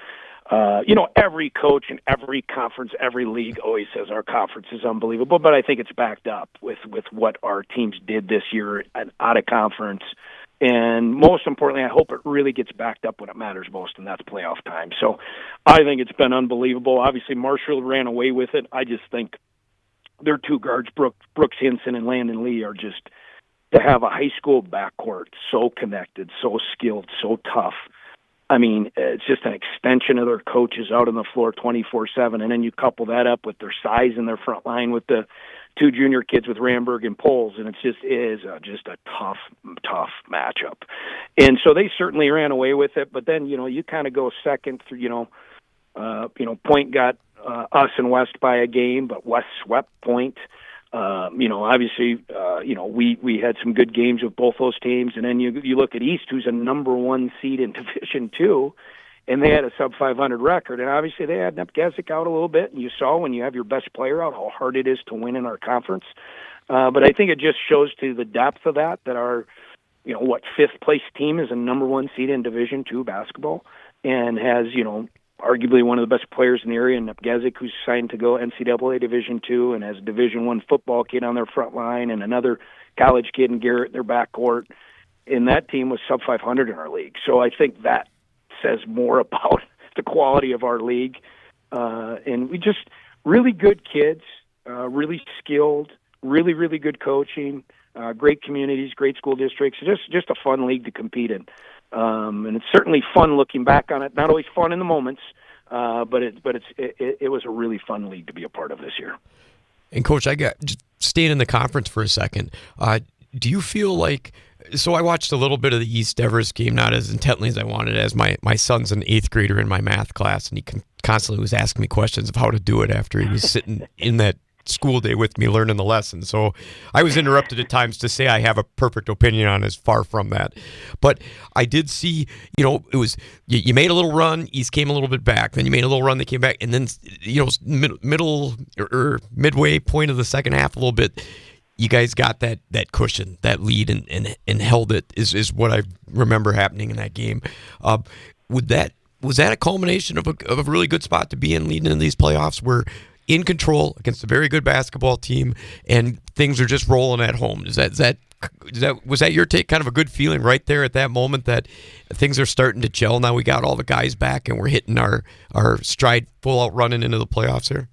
every coach in every conference, every league always says our conference is unbelievable, but I think it's backed up with what our teams did this year out of conference. And most importantly, I hope it really gets backed up when it matters most, and that's playoff time. So I think it's been unbelievable. Obviously, Marshall ran away with it. I just think their two guards, Brooks Hinson and Landon Lee, are just, to have a high school backcourt so connected, so skilled, so tough. I mean, it's just an extension of their coaches out on the floor 24/7, and then you couple that up with their size in their front line with the two junior kids with Ramberg and Poles, and it is just a tough matchup. And so they certainly ran away with it, but then, you kind of go second through, Point got us and West by a game, but West swept Point. Obviously, we had some good games with both those teams, and then you look at East, who's a number one seed in Division II, and they had a sub 500 record, and obviously they had Nepgezik out a little bit, and you saw when you have your best player out how hard it is to win in our conference. But I think it just shows to the depth of that our, fifth place team is a number one seed in Division II basketball, and has, arguably one of the best players in the area, Nepgezik, who's signed to go NCAA Division II, and has a Division I football kid on their front line, and another college kid in Garrett in their backcourt. And that team was sub 500 in our league. So I think that says more about the quality of our league. And we just really good kids, really skilled, really, really good coaching, great communities, great school districts. Just a fun league to compete in. And it's certainly fun looking back on it. Not always fun in the moments, but it was a really fun league to be a part of this year. And Coach, just staying in the conference for a second. Do you feel like? So I watched a little bit of the East Everest game, not as intently as I wanted, as my son's an 8th grader in my math class, and he constantly was asking me questions of how to do it after he was sitting in that school day with me learning the lesson. So I was interrupted at times to say I have a perfect opinion on it, far from that. But I did see, it was, you made a little run, East came a little bit back, then you made a little run, they came back, and then, middle or midway point of the second half a little bit, you guys got that cushion, that lead, and held it, is what I remember happening in that game. Was that a culmination of a really good spot to be in, leading in these playoffs, where in control against a very good basketball team, and things are just rolling at home? Was that your take? Kind of a good feeling right there at that moment that things are starting to gel. Now we got all the guys back, and we're hitting our stride, full out running into the playoffs here.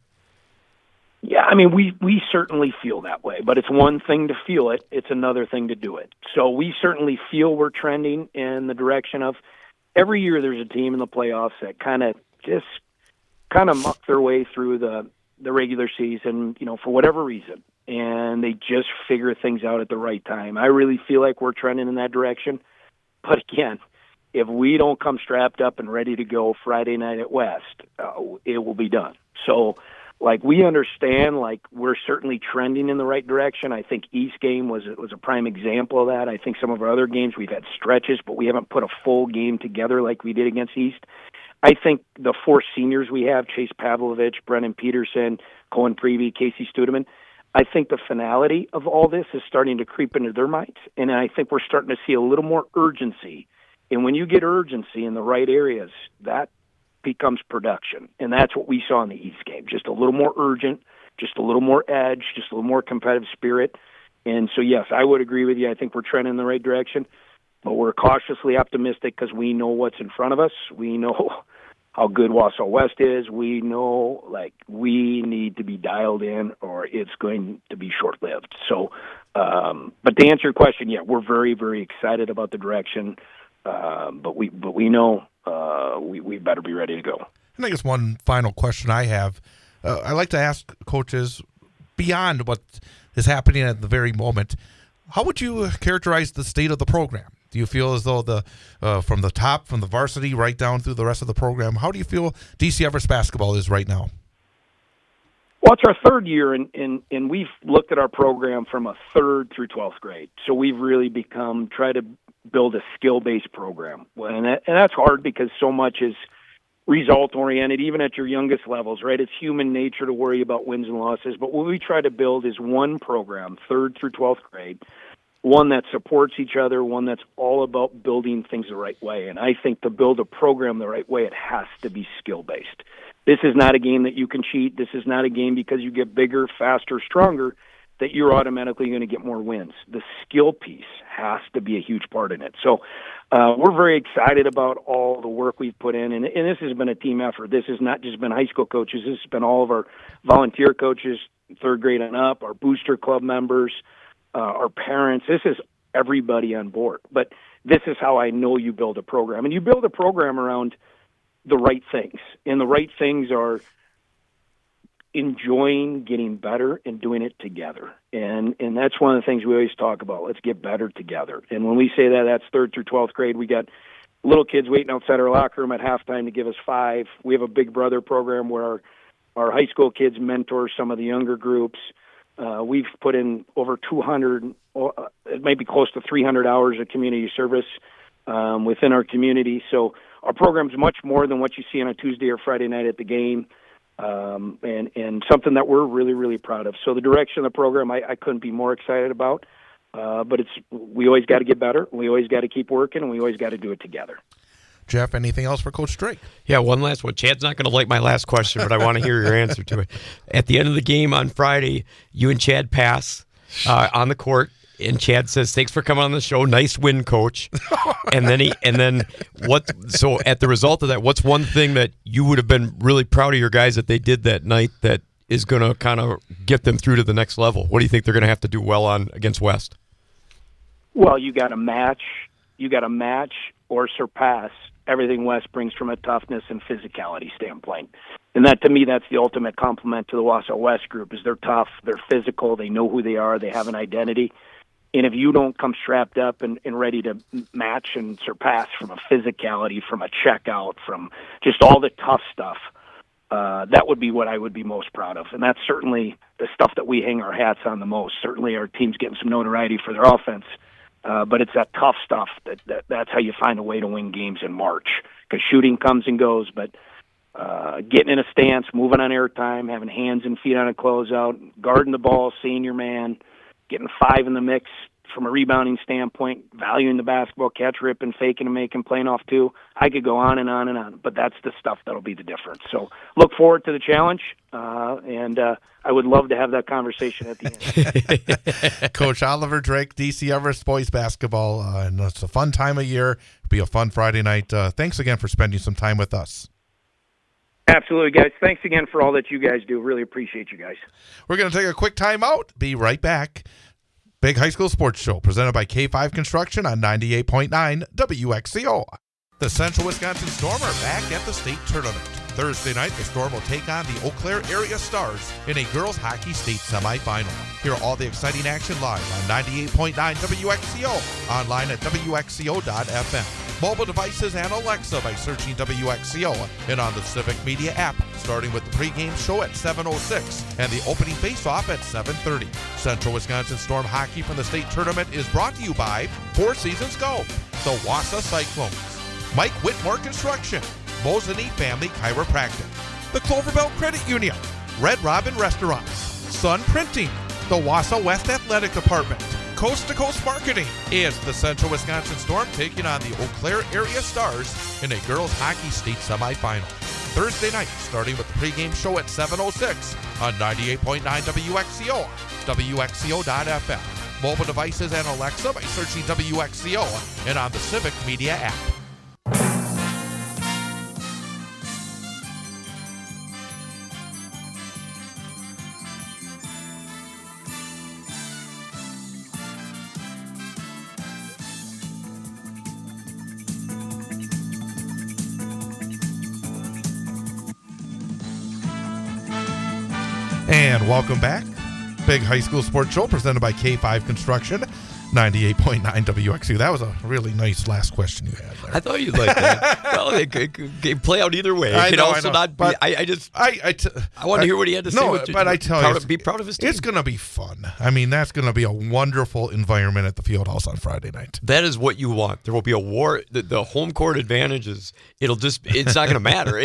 Yeah, I mean, we certainly feel that way, but it's one thing to feel it; it's another thing to do it. So we certainly feel we're trending in the direction of, every year there's a team in the playoffs that kind of muck their way through the regular season, for whatever reason, and they just figure things out at the right time. I really feel like we're trending in that direction. But again, if we don't come strapped up and ready to go Friday night at West, it will be done. So, we understand, we're certainly trending in the right direction. I think East game was a prime example of that. I think some of our other games, we've had stretches, but we haven't put a full game together like we did against East. I think the 4 seniors we have, Chase Pavlovich, Brennan Peterson, Cohen Prevey, Casey Studeman, I think the finality of all this is starting to creep into their minds, and I think we're starting to see a little more urgency. And when you get urgency in the right areas, that becomes production, and that's what we saw in the East game. Just a little more urgent, just a little more edge, just a little more competitive spirit. And so, yes, I would agree with you. I think we're trending in the right direction, but we're cautiously optimistic because we know what's in front of us. We know how good Wausau West is. We know, we need to be dialed in or it's going to be short-lived. So, but to answer your question, yeah, we're very, very excited about the direction, but we know we better be ready to go. And I guess one final question I have, I like to ask coaches, beyond what is happening at the very moment, how would you characterize the state of the program? Do you feel as though from the top, from the varsity right down through the rest of the program, how do you feel DC Everest basketball is right now? Well, it's our third year, and we've looked at our program from a 3rd through 12th grade. So we've really try to build a skill-based program. And that's hard because so much is result-oriented, even at your youngest levels, right? It's human nature to worry about wins and losses. But what we try to build is one program, 3rd through 12th grade, one that supports each other, one that's all about building things the right way. And I think to build a program the right way, it has to be skill-based. This is not a game that you can cheat. This is not a game because you get bigger, faster, stronger. that you're automatically going to get more wins. The skill piece has to be a huge part in it. So we're very excited about all the work we've put in, and this has been a team effort. This has not just been high school coaches. This has been all of our volunteer coaches, third grade and up, our booster club members, our parents. This is everybody on board. But this is how I know you build a program. And you build a program around the right things. And the right things are enjoying getting better and doing it together. And that's one of the things we always talk about. Let's get better together. And when we say that, that's 3rd through 12th grade. We got little kids waiting outside our locker room at halftime to give us 5. We have a Big Brother program where our high school kids mentor some of the younger groups. We've put in over 200, maybe close to 300 hours of community service within our community. So our program's much more than what you see on a Tuesday or Friday night at the game, and something that we're really, really proud of. So the direction of the program, I couldn't be more excited about. But we always got to get better. We always got to keep working, and we always got to do it together. Jeff, anything else for Coach Drake? Yeah, one last one. Chad's not going to like my last question, but I want to hear your answer to it. At the end of the game on Friday, you and Chad pass on the court, and Chad says, "Thanks for coming on the show. Nice win, Coach." And then what? So at the result of that, what's one thing that you would have been really proud of your guys that they did that night that is going to kind of get them through to the next level? What do you think they're going to have to do well on against West? Well, you got to match or surpass everything West brings from a toughness and physicality standpoint. And that, to me, that's the ultimate compliment to the Wausau West group, is they're tough, they're physical, they know who they are, they have an identity. And if you don't come strapped up and ready to match and surpass from a physicality, from a checkout, from just all the tough stuff, that would be what I would be most proud of. And that's certainly the stuff that we hang our hats on the most. Certainly our team's getting some notoriety for their offense. But it's that tough stuff that's how you find a way to win games in March. Because shooting comes and goes, but getting in a stance, moving on airtime, having hands and feet on a closeout, guarding the ball, seeing your man, getting 5 in the mix from a rebounding standpoint, valuing the basketball catch, ripping, faking, and making, playing off 2. I could go on and on and on, but that's the stuff that'll be the difference. So look forward to the challenge, and I would love to have that conversation at the end. Coach Oliver Drake, DC Everest boys basketball, and it's a fun time of year. It'll be a fun Friday night. Thanks again for spending some time with us. Absolutely, guys. Thanks again for all that you guys do. Really appreciate you guys. We're going to take a quick time out. Be right back. Big High School Sports Show presented by K5 Construction on 98.9 WXCO. The Central Wisconsin Storm are back at the state tournament. Thursday night, the Storm will take on the Eau Claire Area Stars in a girls hockey state semifinal. Hear all the exciting action live on 98.9 WXCO, online at WXCO.FM. Mobile devices and Alexa by searching WXCO, and on the Civic Media app, starting with the pregame show at 7:06 and the opening face-off at 7:30. Central Wisconsin Storm hockey from the state tournament is brought to you by Four Seasons Golf, the Wausau Cyclones, Mike Whitmore Construction, Mosinee Family Chiropractic, the Cloverbell Credit Union, Red Robin Restaurants, Sun Printing, the Wausau West Athletic Department, Coast to Coast Marketing is the Central Wisconsin Storm taking on the Eau Claire Area Stars in a girls hockey state semifinal. Thursday night, starting with the pregame show at 7:06 on 98.9 WXCO, WXCO.FM. Mobile devices and Alexa by searching WXCO, and on the Civic Media app. And welcome back. Big High School Sports Show presented by K5 Construction, 98.9 WXU. That was a really nice last question you had there. I thought you'd like that. Well, it could play out either way. It could also not be. I want to hear what he had to say. I tell you, be proud of his team. It's going to be fun. I mean, that's going to be a wonderful environment at the Fieldhouse on Friday night. That is what you want. There will be a war. The home court advantages. It's not going to matter.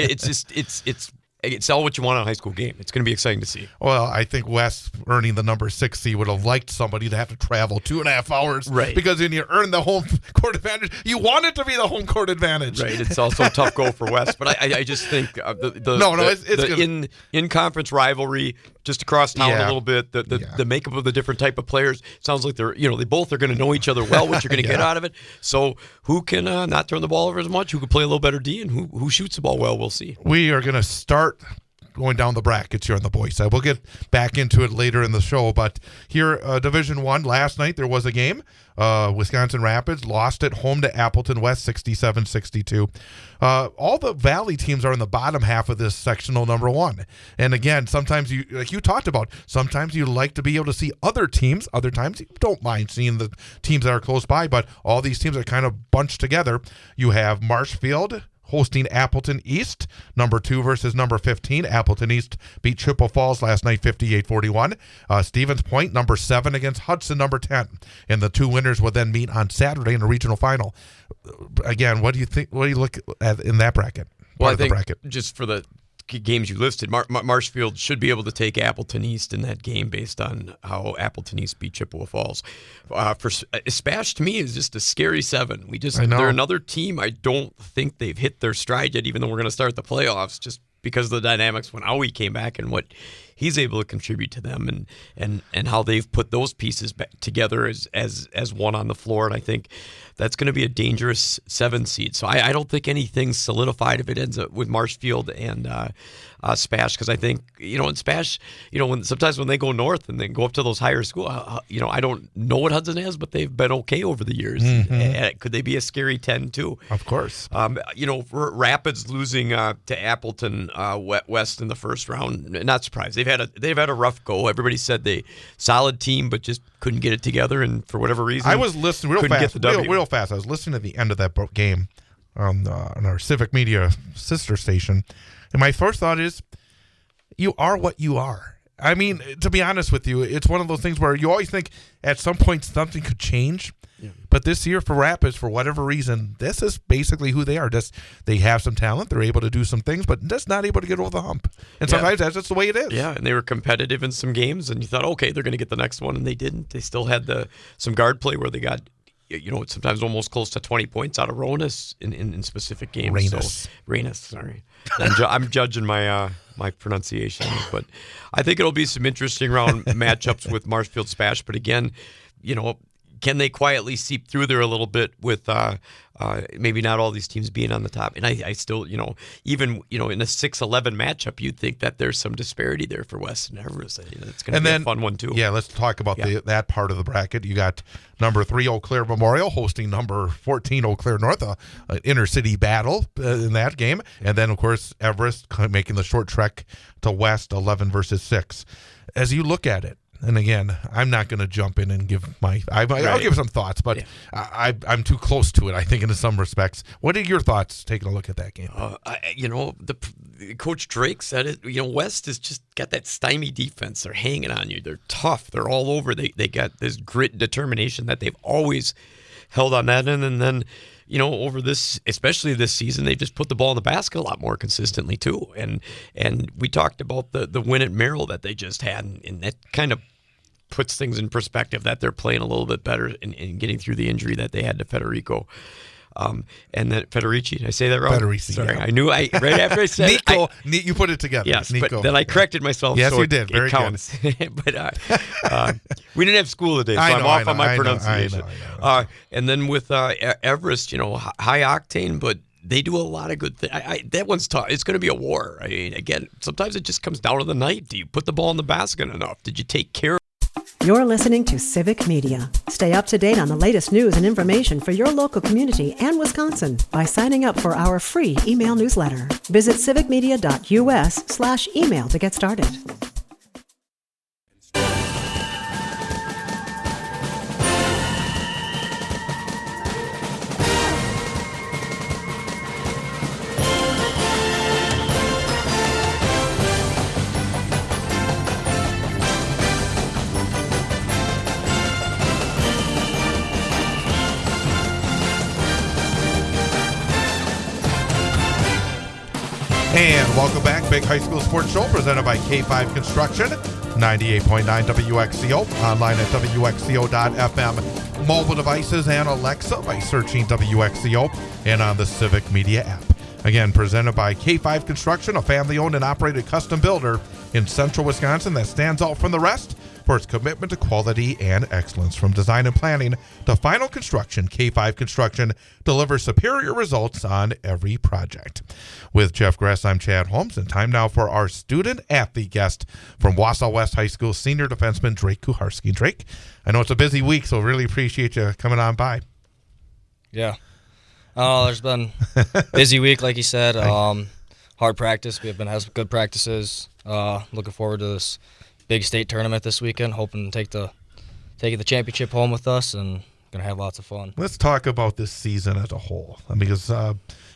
It's all what you want in a high school game. It's going to be exciting to see. Well, I think West earning the number 6 seed would have liked somebody to have to travel 2.5 hours. Right. Because when you earn the home court advantage, you want it to be the home court advantage. Right. It's also a tough goal for West. But I just think in-conference rivalry, just across town Yeah. a little bit. The makeup of the different type of players sounds like they both are going to know each other well, what you're going to get out of it. So who can not turn the ball over as much, who can play a little better D, and who shoots the ball well, we'll see. We are going to start going down the brackets here on the boys side. We'll get back into it later in the show, but here, Division I, last night there was a game. Wisconsin Rapids lost at home to Appleton West 67-62. All the Valley teams are in the bottom half of this sectional number 1. And again, sometimes you, like you talked about, sometimes you like to be able to see other teams. Other times you don't mind seeing the teams that are close by, but all these teams are kind of bunched together. You have Marshfield hosting Appleton East, number 2 versus number 15. Appleton East beat Chippewa Falls last night 58-41. Stevens Point, number 7 against Hudson, number 10. And the 2 winners will then meet on Saturday in the regional final. Again, what do you think? What do you look at in that bracket? Well, I think just for the games you listed, Marshfield should be able to take Appleton East in that game based on how Appleton East beat Chippewa Falls. For Spash, to me, is just a scary 7. They're another team. I don't think they've hit their stride yet, even though we're going to start the playoffs, just because of the dynamics when Aoi came back and what he's able to contribute to them and how they've put those pieces back together as one on the floor. And I think that's going to be a dangerous 7 seed. So I don't think anything's solidified if it ends up with Marshfield and Spash, because I think, in Spash, sometimes when they go north and they go up to those higher schools, I don't know what Hudson has, but they've been okay over the years. Mm-hmm. Could they be a scary 10 too? Of course. Rapids losing to Appleton West in the first round, not surprised. They've had a rough go. Everybody said solid team, but just couldn't get it together, and for whatever reason, I was listening real fast. I was listening at the end of that game on our Civic Media sister station, and my first thought is, you are what you are. I mean, to be honest with you, it's one of those things where you always think at some point something could change. Yeah. But this year for Rapids, for whatever reason, this is basically who they are. They have some talent. They're able to do some ththings, but just not able to get over the hump. And sometimes that's just the way it is. Yeah, and they were competitive in some games, and you thought, okay, they're going to get the next one, and they didn't. They still had some guard play where they got, sometimes almost close to 20 points out of Ronas in specific games. Rainus, sorry. I'm judging my pronunciation, but I think it'll be some interesting round matchups with Marshfield Spash. But again, can they quietly seep through there a little bit with maybe not all these teams being on the top? And I still, even in a 6-11 matchup, you'd think that there's some disparity there for West and Everest. It's going to be a fun one too. Yeah, let's talk about that part of the bracket. You got number 3 Eau Claire Memorial hosting number 14 Eau Claire North, an inner city battle in that game, and then of course Everest making the short trek to West, 11 versus 6. As you look at it. And again, I'm not going to jump in and give I'll give some thoughts, but I'm too close to it, I think, in some respects. What are your thoughts taking a look at that game? Coach Drake said it. West has just got that stymie defense. They're hanging on you. They're tough. They're all over. They got this grit and determination that they've always held on that end. And then, over this, especially this season, they've just put the ball in the basket a lot more consistently too. And we talked about the win at Merrill that they just had, and that kind of puts things in perspective that they're playing a little bit better in getting through the injury that they had to Federico. And then Federici, did I say that wrong? Federici. Sorry, yeah. I knew right after I said Nico, you put it together. Yes, Nico. But then I corrected myself. Yes, so you did. Very counts. Good. But we didn't have school today, so I'm off on my pronunciation. I know. And then with Everest, high octane, but they do a lot of good things. That one's tough. It's going to be a war. I mean, again, sometimes it just comes down to the night. Do you put the ball in the basket enough? Did you take care of You're listening to Civic Media. Stay up to date on the latest news and information for your local community and Wisconsin by signing up for our free email newsletter. Visit civicmedia.us/email to get started. And welcome back. Big High School Sports Show presented by K5 Construction, 98.9 WXCO, online at WXCO.FM, mobile devices and Alexa by searching WXCO, and on the Civic Media app. Again, presented by K5 Construction, a family-owned and operated custom builder in central Wisconsin that stands out from the rest for its commitment to quality and excellence. From design and planning to final construction, K5 Construction delivers superior results on every project. With Jeff Gress, I'm Chad Holmes, and time now for our student-athlete guest from Wausau West High School, senior defenseman Drake Kuharski. Drake, I know it's a busy week, so really appreciate you coming on by. Yeah. There's been a busy week, like you said. Hard practice. We have been had some good practices. Looking forward to this big state tournament this weekend. Hoping to take the championship home with us, and gonna have lots of fun. Let's talk about this season as a whole, because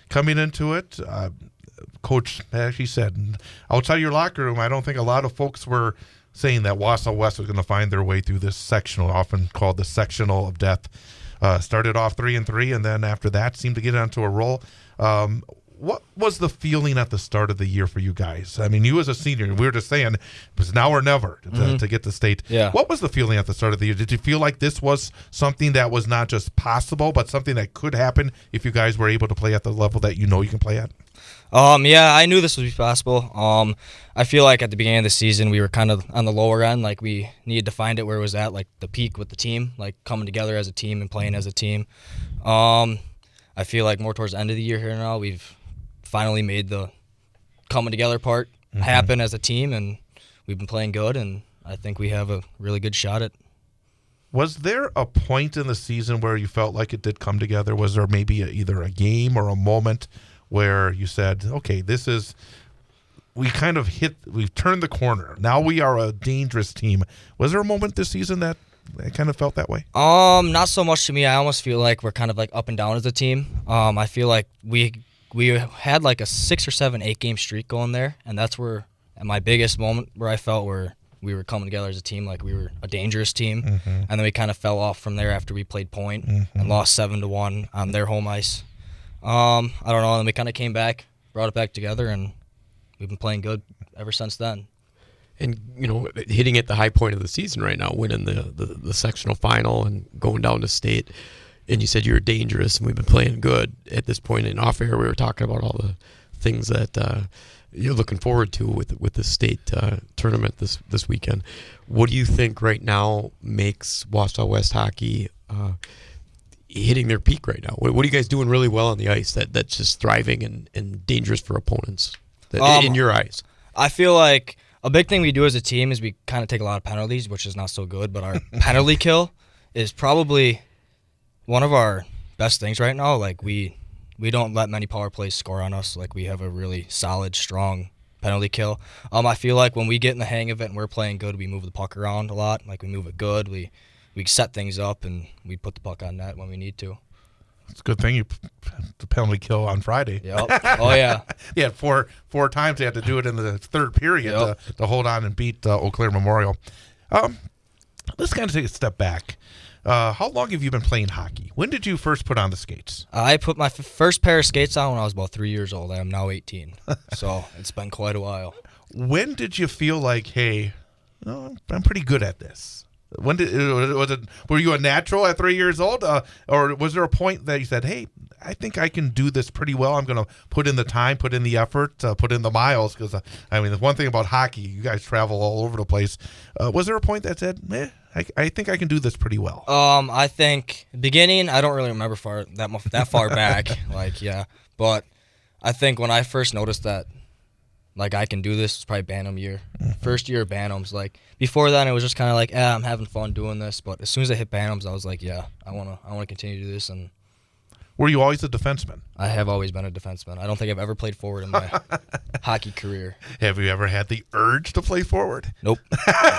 coming into it, Coach actually said, outside your locker room, I don't think a lot of folks were saying that Wausau West was going to find their way through this sectional, often called the sectional of death. Started off 3-3, and then after that seemed to get onto a roll. What was the feeling at the start of the year for you guys? I mean, you as a senior, we were just saying, it was now or never to get to state. Yeah. What was the feeling at the start of the year? Did you feel like this was something that was not just possible, but something that could happen if you guys were able to play at the level that you know you can play at? Yeah, I knew this would be possible. I feel like at the beginning of the season, we were kind of on the lower end. Like, we needed to find it where it was at, like the peak with the team, like coming together as a team and playing as a team. I feel like more towards the end of the year here now, we've finally made the coming together part happen as a team, and we've been playing good, and I think we have a really good shot at. Was there a point in the season where you felt like it did come together? Was there maybe either a game or a moment where you said, okay, we've turned the corner. Now we are a dangerous team. Was there a moment this season that it kind of felt that way? Not so much to me. I almost feel like we're kind of like up and down as a team. I feel like we had like a 6 or 7 8-game streak going there, and that's where at my biggest moment where I felt where we were coming together as a team, like we were a dangerous team, and then we kind of fell off from there after we played point and lost 7-1 on their home ice. I don't know, and we kind of came back, brought it back together, and we've been playing good ever since then. And, hitting at the high point of the season right now, winning the sectional final and going down to state. And you said you were dangerous, and we've been playing good at this point. And off air, we were talking about all the things that you're looking forward to with the state tournament this weekend. What do you think right now makes Wausau West hockey hitting their peak right now? What are you guys doing really well on the ice that's just thriving and dangerous for opponents in your eyes? I feel like a big thing we do as a team is we kind of take a lot of penalties, which is not so good, but our penalty kill is probably one of our best things right now. Like, we don't let many power plays score on us. Like, we have a really solid, strong penalty kill. I feel like when we get in the hang of it and we're playing good, we move the puck around a lot. Like, we move it good. We set things up, and we put the puck on net when we need to. It's a good thing you the penalty kill on Friday. Yep. Oh, yeah. Yeah, four times they had to do it in the third period to hold on and beat Eau Claire Memorial. Let's kind of take a step back. How long have you been playing hockey? When did you first put on the skates? I put my first pair of skates on when I was about 3 years old. I am now 18, so it's been quite a while. When did you feel like, hey, I'm pretty good at this? When were you a natural at 3 years old, or was there a point that you said, hey, I think I can do this pretty well? I'm going to put in the time, put in the effort, put in the miles, because the one thing about hockey, you guys travel all over the place. Was there a point that said, I think I can do this pretty well? I think beginning, I don't really remember that far back, but I think when I first noticed that, like, I can do this, it's probably Bantam year. First year of Bantams. Like, before then, it was just kind of like, I'm having fun doing this. But as soon as I hit Bantams, I was like, I want to continue to do this. And were you always a defenseman? I have always been a defenseman. I don't think I've ever played forward in my hockey career. Have you ever had the urge to play forward? Nope.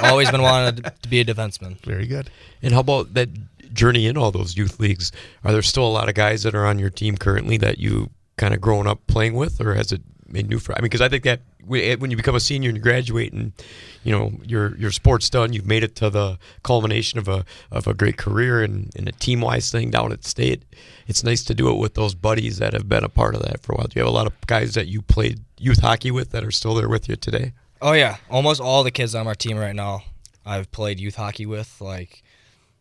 Always been wanting to be a defenseman. Very good. And how about that journey in all those youth leagues? Are there still a lot of guys that are on your team currently that you kind of grown up playing with, or has it made new friends? Because I think that when you become a senior and you graduate and your sport's done, you've made it to the culmination of a great career and a team-wise thing down at state. It's nice to do it with those buddies that have been a part of that for a while. Do you have a lot of guys that you played youth hockey with that are still there with you today? Oh yeah, almost all the kids on our team right now I've played youth hockey with. Like,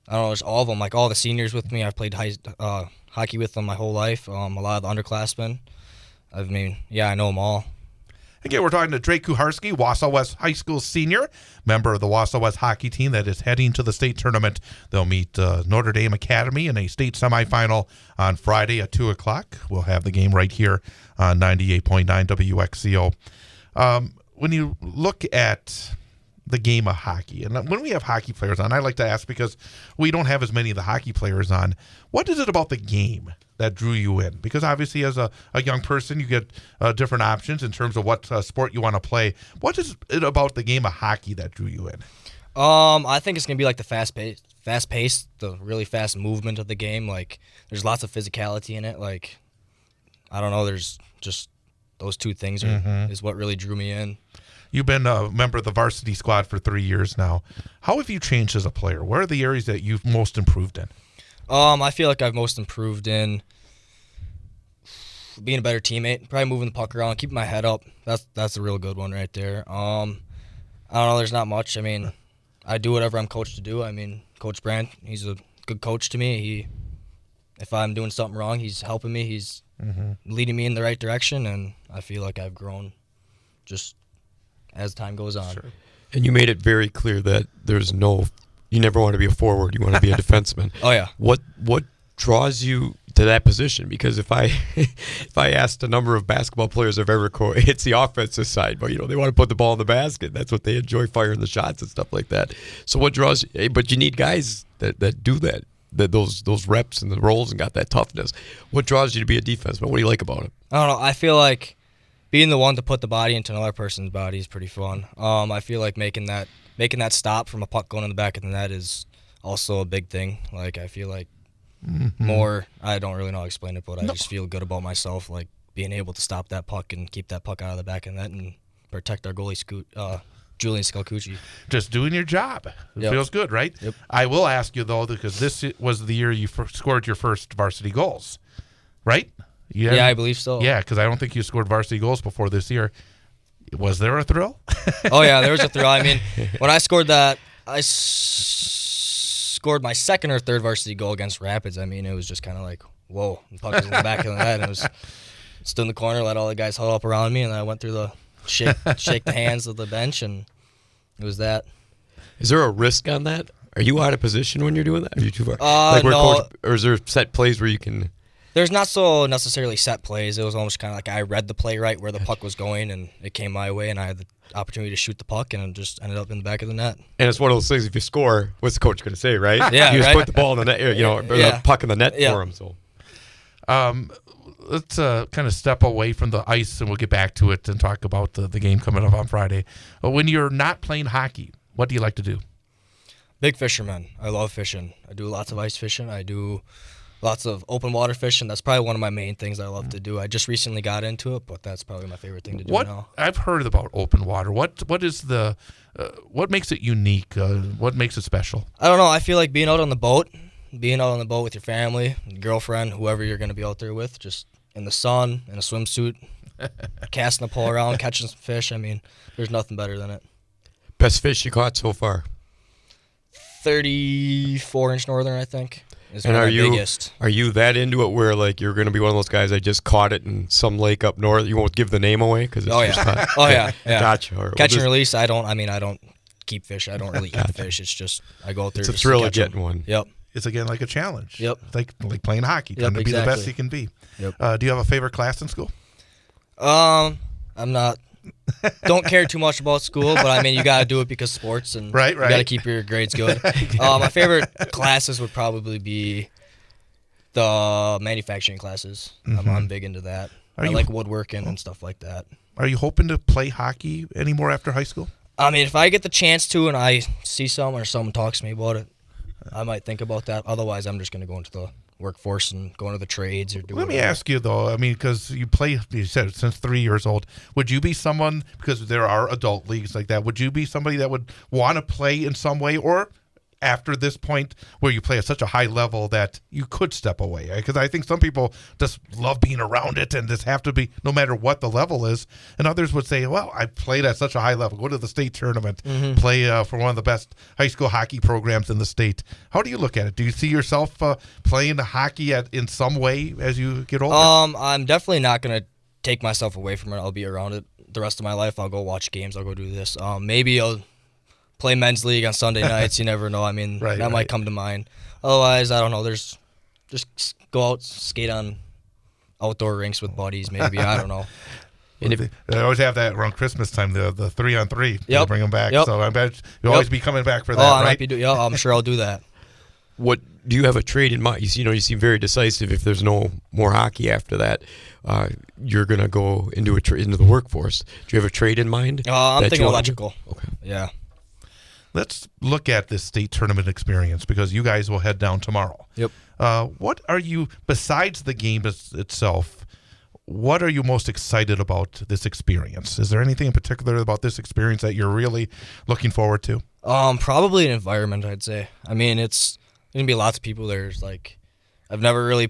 I don't know, just all of them. Like, all the seniors with me, I've played hockey with them my whole life. A lot of the underclassmen. I know them all. Again, we're talking to Drake Kuharski, Wausau West High School senior, member of the Wausau West hockey team that is heading to the state tournament. They'll meet Notre Dame Academy in a state semifinal on Friday at 2 o'clock. We'll have the game right here on 98.9 WXCO. When you look at the game of hockey, and when we have hockey players on, I like to ask, because we don't have as many of the hockey players on, what is it about the game that drew you in? Because obviously as a young person, you get different options in terms of what sport you want to play. What is it about the game of hockey that drew you in? I think it's going to be like the fast pace, the really fast movement of the game. Like, there's lots of physicality in it. Like, I don't know, there's just those two things is what really drew me in. You've been a member of the varsity squad for 3 years now. How have you changed as a player? Where are the areas that you've most improved in? I feel like I've most improved in being a better teammate, probably moving the puck around, keeping my head up. That's a real good one right there. I don't know, there's not much. I mean, I do whatever I'm coached to do. I mean, Coach Brandt, he's a good coach to me. If I'm doing something wrong, he's helping me. He's leading me in the right direction, and I feel like I've grown just as time goes on. Sure. And you made it very clear that you never want to be a forward. You want to be a defenseman. Oh, yeah. What draws you to that position? Because if I asked a number of basketball players I've ever coached, it's the offensive side, but they want to put the ball in the basket. That's what they enjoy, firing the shots and stuff like that. So what draws you? But you need guys that do that those reps and the roles and got that toughness. What draws you to be a defenseman? What do you like about it? I don't know. I feel like being the one to put the body into another person's body is pretty fun. I feel like making that stop from a puck going in the back of the net is also a big thing. Like, I feel like more, I don't really know how to explain it, but I just feel good about myself, like being able to stop that puck and keep that puck out of the back of the net and protect our goalie, Julian Scalcucci. Just doing your job. It feels good, right? Yep. I will ask you, though, because this was the year you scored your first varsity goals, right? Yeah, I believe so. Yeah, because I don't think you scored varsity goals before this year. Was there a thrill? Oh, yeah, there was a thrill. I mean, when I scored that, I scored my second or third varsity goal against Rapids. I mean, it was just kind of like, whoa, the puck was in the back of the net. And it was stood in the corner, let all the guys huddle up around me, and I went through the shake the hands of the bench, and it was that. Is there a risk on that? Are you out of position when you're doing that? Are you too far? No. Or is there set plays where you can? There's not so necessarily set plays. It was almost kind of like I read the play right where the puck was going, and it came my way, and I had the opportunity to shoot the puck, and it just ended up in the back of the net. And it's one of those things, if you score, what's the coach going to say, right? Yeah, you just right? put the ball in the net, or the puck in the net for him. So, let's kind of step away from the ice, and we'll get back to it and talk about the game coming up on Friday. When you're not playing hockey, what do you like to do? Big fisherman. I love fishing. I do lots of ice fishing. I do lots of open water fishing. That's probably one of my main things I love to do. I just recently got into it, but that's probably my favorite thing to do now. I've heard about open water. What is the what makes it unique? What makes it special? I don't know. I feel like being out on the boat with your family, girlfriend, whoever you're going to be out there with, just in the sun, in a swimsuit, casting the pole around, catching some fish. I mean, there's nothing better than it. Best fish you caught so far? 34-inch northern, I think. And are you that into it where, like, you're going to be one of those guys, I just caught it in some lake up north? You won't give the name away? Yeah. Gotcha. Catch and release, I don't keep fish. I don't really eat fish. It's just I go out there. It's a just thrill of getting one. Yep. It's, again, like a challenge. Yep. Like playing hockey. Trying to be the best you can be. Yep. Do you have a favorite class in school? I'm not. Don't care too much about school, but I mean, you got to do it because sports, and right. You got to keep your grades good. My favorite classes would probably be the manufacturing classes. I'm big into that. I like woodworking and stuff like that. Are you hoping to play hockey anymore after high school? I mean, if I get the chance to and I see someone or someone talks to me about it, I might think about that. Otherwise, I'm just going to go into the workforce and go into the trades or do Let whatever. me ask you, though, I mean, because you said since 3 years old, would you be someone, because there are adult leagues like that, would you be somebody that would want to play in some way, or after this point where you play at such a high level that you could step away? Because I think some people just love being around it and just have to be, no matter what the level is. And others would say, well, I played at such a high level, go to the state tournament, play for one of the best high school hockey programs in the state. How do you look at it? Do you see yourself playing hockey in some way as you get older? I'm definitely not going to take myself away from it. I'll be around it the rest of my life, I'll go watch games. I'll go do this. Maybe I'll play men's league on Sunday nights. You never know. I mean, that might come to mind. Otherwise, I don't know. Just go out, skate on outdoor rinks with buddies. Maybe I don't know. And they always have that around Christmas time, the 3-on-3. Yep. They bring them back. Yep. So I bet you'll always be coming back for that, I right? might be I'm sure I'll do that. What do you have a trade in mind? You seem very decisive. If there's no more hockey after that, you're gonna go into the workforce. Do you have a trade in mind? I'm thinking electrical. Okay. Yeah. Let's look at this state tournament experience because you guys will head down tomorrow. Yep. What are you, besides the game itself, what are you most excited about this experience? Is there anything in particular about this experience that you're really looking forward to? Probably an environment, I'd say. I mean, it's going to be lots of people there. It's like, I've never really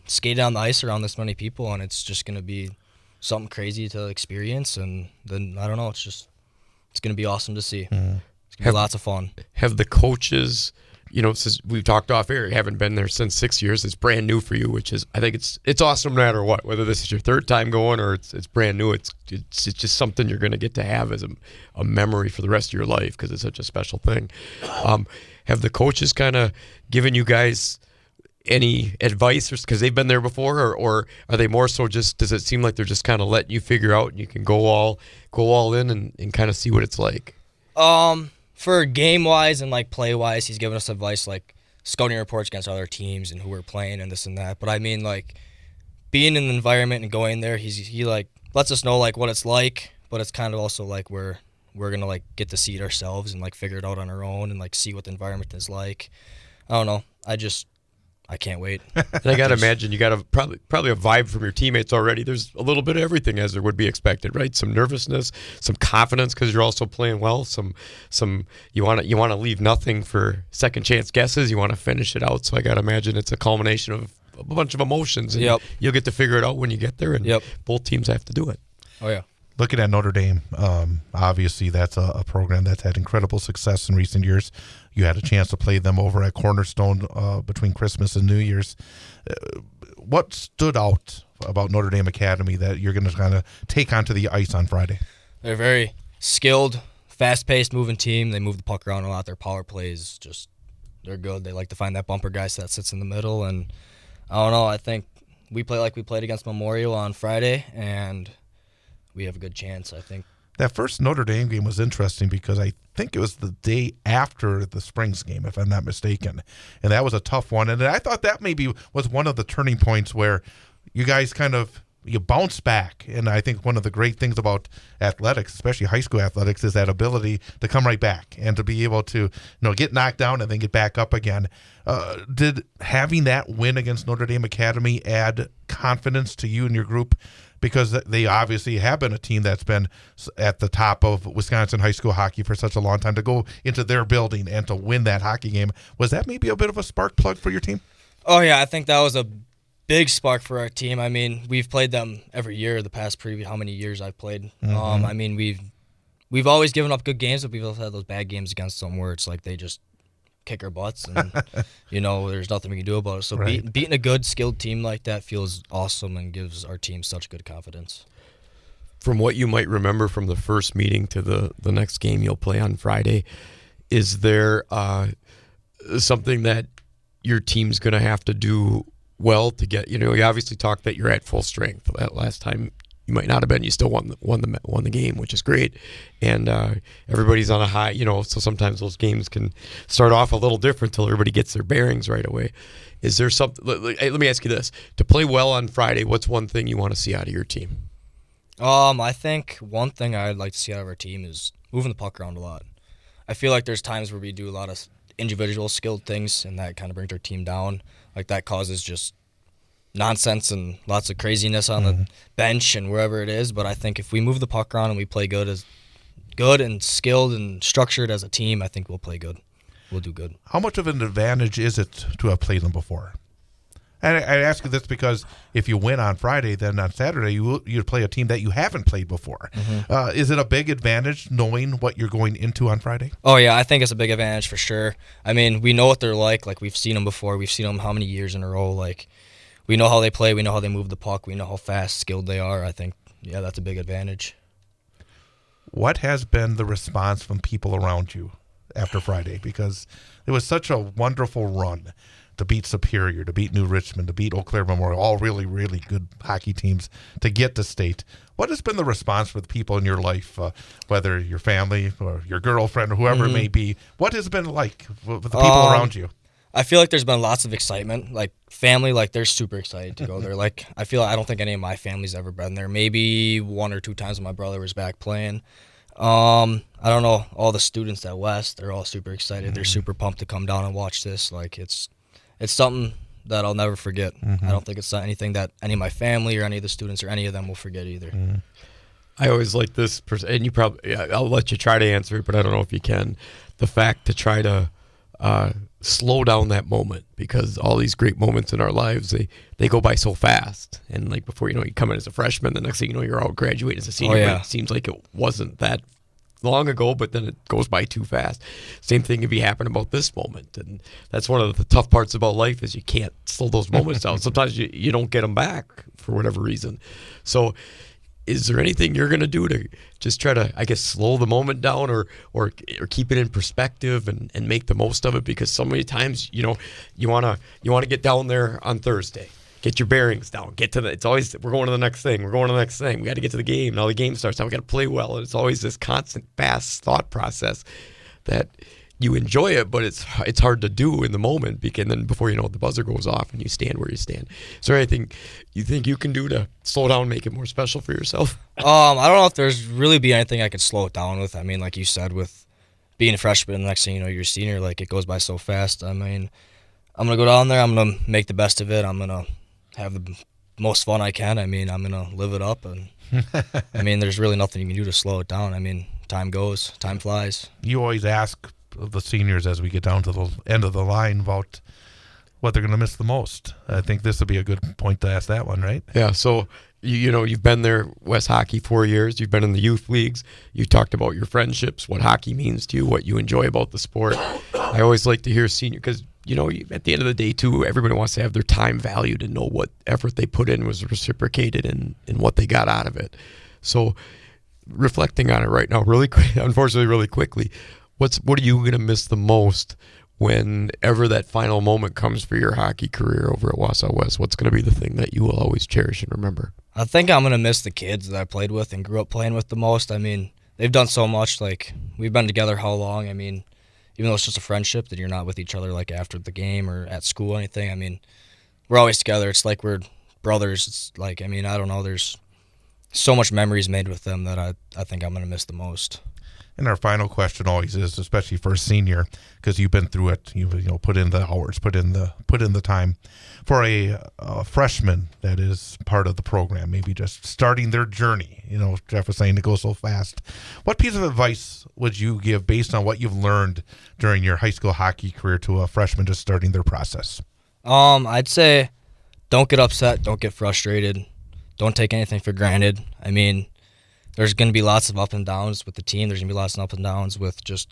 skated on the ice around this many people, and it's just going to be something crazy to experience. And then, I don't know, it's going to be awesome to see. It's going to be lots of fun. Have the coaches, since we've talked off air, haven't been there since 6 years. It's brand new for you, which is, I think it's awesome no matter what, whether this is your third time going or it's brand new. It's just something you're going to get to have as a memory for the rest of your life because it's such a special thing. Have the coaches kind of given you guys any advice because they've been there before, or are they more so just, does it seem like they're just kind of letting you figure out and you can go all in and kind of see what it's like? For game-wise and, play-wise, he's given us advice, scouting reports against other teams and who we're playing and this and that. But, I mean, being in the environment and going there, he lets us know, what it's like. But it's kind of also, we're going to, get to see it ourselves and, figure it out on our own and, see what the environment is like. I don't know. I can't wait. And I got to imagine you got probably a vibe from your teammates already. There's a little bit of everything as there would be expected, right? Some nervousness, some confidence because you're also playing well. Some you want to leave nothing for second chance guesses. You want to finish it out. So I got to imagine it's a culmination of a bunch of emotions. And you'll get to figure it out when you get there. And both teams have to do it. Oh yeah. Looking at Notre Dame, obviously that's a program that's had incredible success in recent years. You had a chance to play them over at Cornerstone between Christmas and New Year's. What stood out about Notre Dame Academy that you're going to kind of take onto the ice on Friday? They're very skilled, fast-paced, moving team. They move the puck around a lot. Their power plays they're good. They like to find that bumper guy that sits in the middle. And I don't know, I think we play like we played against Memorial on Friday, and we have a good chance, I think. That first Notre Dame game was interesting because I think it was the day after the Springs game, if I'm not mistaken. And that was a tough one. And I thought that maybe was one of the turning points where you guys you bounce back. And I think one of the great things about athletics, especially high school athletics, is that ability to come right back and to be able to get knocked down and then get back up again. Did having that win against Notre Dame Academy add confidence to you and your group? Because they obviously have been a team that's been at the top of Wisconsin high school hockey for such a long time. To go into their building and to win that hockey game, was that maybe a bit of a spark plug for your team? Oh, yeah, I think that was a big spark for our team. I mean, we've played them every year the past how many years I've played. Mm-hmm. I mean, we've always given up good games, but we've also had those bad games against them where it's like they just kick our butts and, there's nothing we can do about it. So right. Beating a good, skilled team like that feels awesome and gives our team such good confidence. From what you might remember from the first meeting to the next game you'll play on Friday, is there something that your team's going to have to do well to get, you obviously talked that you're at full strength. That last time you might not have been, you still won the game, which is great. And everybody's on a high, so sometimes those games can start off a little different till everybody gets their bearings right away. Is there something, let me ask you this, to play well on Friday, what's one thing you want to see out of your team? I think one thing I'd like to see out of our team is moving the puck around a lot. I feel like there's times where we do a lot of individual skilled things, and that kind of brings our team down. Like that causes just nonsense and lots of craziness on the bench and wherever it is. But I think if we move the puck around and we play good and skilled and structured as a team, I think we'll play good. We'll do good. How much of an advantage is it to have played them before? And I ask you this because if you win on Friday, then on Saturday you play a team that you haven't played before. Mm-hmm. Is it a big advantage knowing what you're going into on Friday? Oh, yeah, I think it's a big advantage for sure. I mean, we know what they're like. Like, we've seen them before. We've seen them how many years in a row. Like, we know how they play. We know how they move the puck. We know how fast, skilled they are. I think, yeah, that's a big advantage. What has been the response from people around you after Friday? Because it was such a wonderful run to beat Superior, to beat New Richmond, to beat Eau Claire Memorial, all really, really good hockey teams, to get to state. What has been the response for the people in your life, whether your family or your girlfriend or whoever it may be? What has it been like with the people around you? I feel like there's been lots of excitement. Like family, like they're super excited to go there. Like I don't think any of my family's ever been there. Maybe 1 or 2 times when my brother was back playing. I don't know. All the students at West, they're all super excited. Mm-hmm. They're super pumped to come down and watch this. Like it's something that I'll never forget. Mm-hmm. I don't think it's anything that any of my family or any of the students or any of them will forget either. Mm-hmm. I always like this, and you probably, I'll let you try to answer it, but I don't know if you can. The fact to try to slow down that moment, because all these great moments in our lives, they go by so fast. And like before, you come in as a freshman, the next thing you know, you're out graduating as a senior. But it seems like it wasn't that long ago, but then it goes by too fast. Same thing could be happening about this moment, and that's one of the tough parts about life is you can't slow those moments down. Sometimes you don't get them back for whatever reason. So is there anything you're going to do to just try to, I guess, slow the moment down or keep it in perspective and make the most of it? Because so many times, you want to get down there on Thursday, get your bearings down, it's always, we're going to the next thing. We got to get to the game. Now the game starts. Now we got to play well. And it's always this constant fast thought process that you enjoy it, but it's hard to do in the moment, because then before you know it, the buzzer goes off and you stand where you stand. Is there anything you think you can do to slow down, make it more special for yourself? I don't know if there's really be anything I could slow it down with. I mean, like you said, with being a freshman, the next thing you know, you're a senior, like it goes by so fast. I mean, I'm going to go down there. I'm going to make the best of it. I'm going to have the most fun I can. I mean, I'm going to live it up. And I mean, there's really nothing you can do to slow it down. I mean, time flies. You always ask the seniors as we get down to the end of the line about what they're going to miss the most. I think this would be a good point to ask that one, right? Yeah, so you've been there, West Hockey, 4 years. You've been in the youth leagues. You talked about your friendships, what hockey means to you, what you enjoy about the sport. I always like to hear senior, because at the end of the day too, everybody wants to have their time valued and know what effort they put in was reciprocated and what they got out of it. So reflecting on it right now, unfortunately really quickly, what are you going to miss the most whenever that final moment comes for your hockey career over at Wausau West? What's going to be the thing that you will always cherish and remember? I think I'm going to miss the kids that I played with and grew up playing with the most. I mean, they've done so much. Like, we've been together how long? I mean, even though it's just a friendship, that you're not with each other like after the game or at school or anything. I mean, we're always together. It's like we're brothers. It's like, I mean, I don't know. There's so much memories made with them that I think I'm going to miss the most. And our final question always is, especially for a senior, because you've been through it, you put in the hours, put in the time. For a freshman that is part of the program, maybe just starting their journey, Jeff was saying it goes so fast. What piece of advice would you give based on what you've learned during your high school hockey career to a freshman just starting their process? I'd say don't get upset, don't get frustrated, don't take anything for granted. I mean, there's going to be lots of up and downs with the team. There's going to be lots of up and downs with just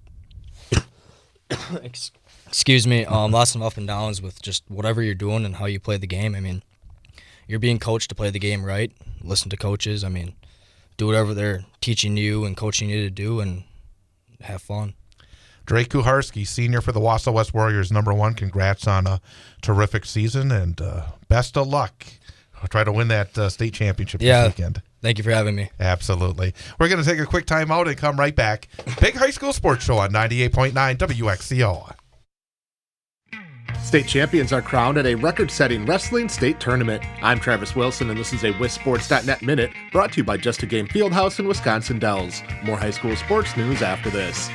lots of up and downs with just whatever you're doing and how you play the game. I mean, you're being coached to play the game right. Listen to coaches. I mean, do whatever they're teaching you and coaching you to do and have fun. Drake Kuharski, senior for the Wausau West Warriors, #1. Congrats on a terrific season, and best of luck. I'll try to win that state championship this weekend. Thank you for having me. Absolutely. We're going to take a quick time out and come right back. Big High School Sports Show on 98.9 WXCO. State champions are crowned at a record-setting wrestling state tournament. I'm Travis Wilson, and this is a WisSports.net Minute brought to you by Just a Game Fieldhouse in Wisconsin Dells. More high school sports news after this.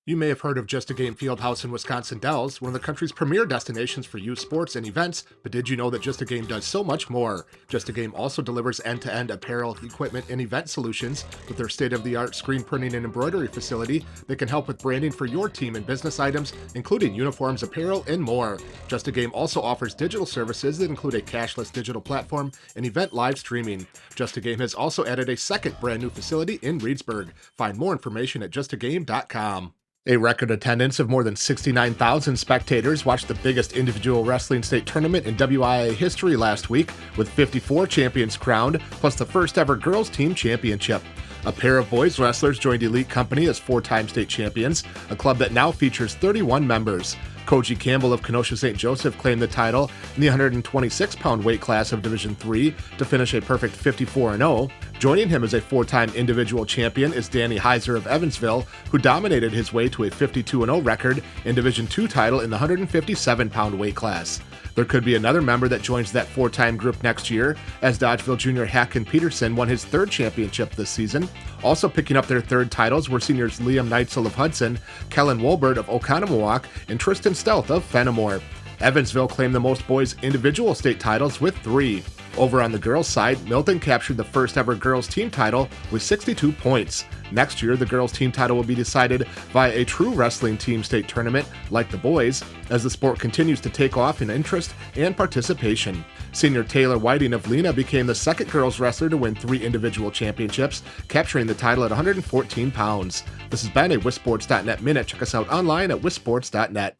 You may have heard of Just a Game Fieldhouse in Wisconsin Dells, one of the country's premier destinations for youth sports and events, but did you know that Just a Game does so much more? Just a Game also delivers end-to-end apparel, equipment, and event solutions with their state-of-the-art screen printing and embroidery facility that can help with branding for your team and business items, including uniforms, apparel, and more. Just a Game also offers digital services that include a cashless digital platform and event live streaming. Just a Game has also added a second brand new facility in Reedsburg. Find more information at justagame.com. A record attendance of more than 69,000 spectators watched the biggest individual wrestling state tournament in WIA history last week, with 54 champions crowned, plus the first ever girls team championship. A pair of boys wrestlers joined Elite Company as 4-time state champions, a club that now features 31 members. Koji Campbell of Kenosha St. Joseph claimed the title in the 126-pound weight class of Division III to finish a perfect 54-0. Joining him as a 4-time individual champion is Danny Heiser of Evansville, who dominated his way to a 52-0 record in Division II title in the 157-pound weight class. There could be another member that joins that 4-time group next year, as Dodgeville junior Hacken Peterson won his 3rd championship this season. Also picking up their 3rd titles were seniors Liam Neitzel of Hudson, Kellen Wolbert of Oconomowoc, and Tristan Stealth of Fenimore. Evansville claimed the most boys' individual state titles with 3. Over on the girls' side, Milton captured the first ever girls' team title with 62 points. Next year, the girls' team title will be decided via a true wrestling team state tournament like the boys, as the sport continues to take off in interest and participation. Senior Taylor Whiting of Lena became the 2nd girls wrestler to win 3 individual championships, capturing the title at 114 pounds. This has been a WisSports.net Minute. Check us out online at WisSports.net.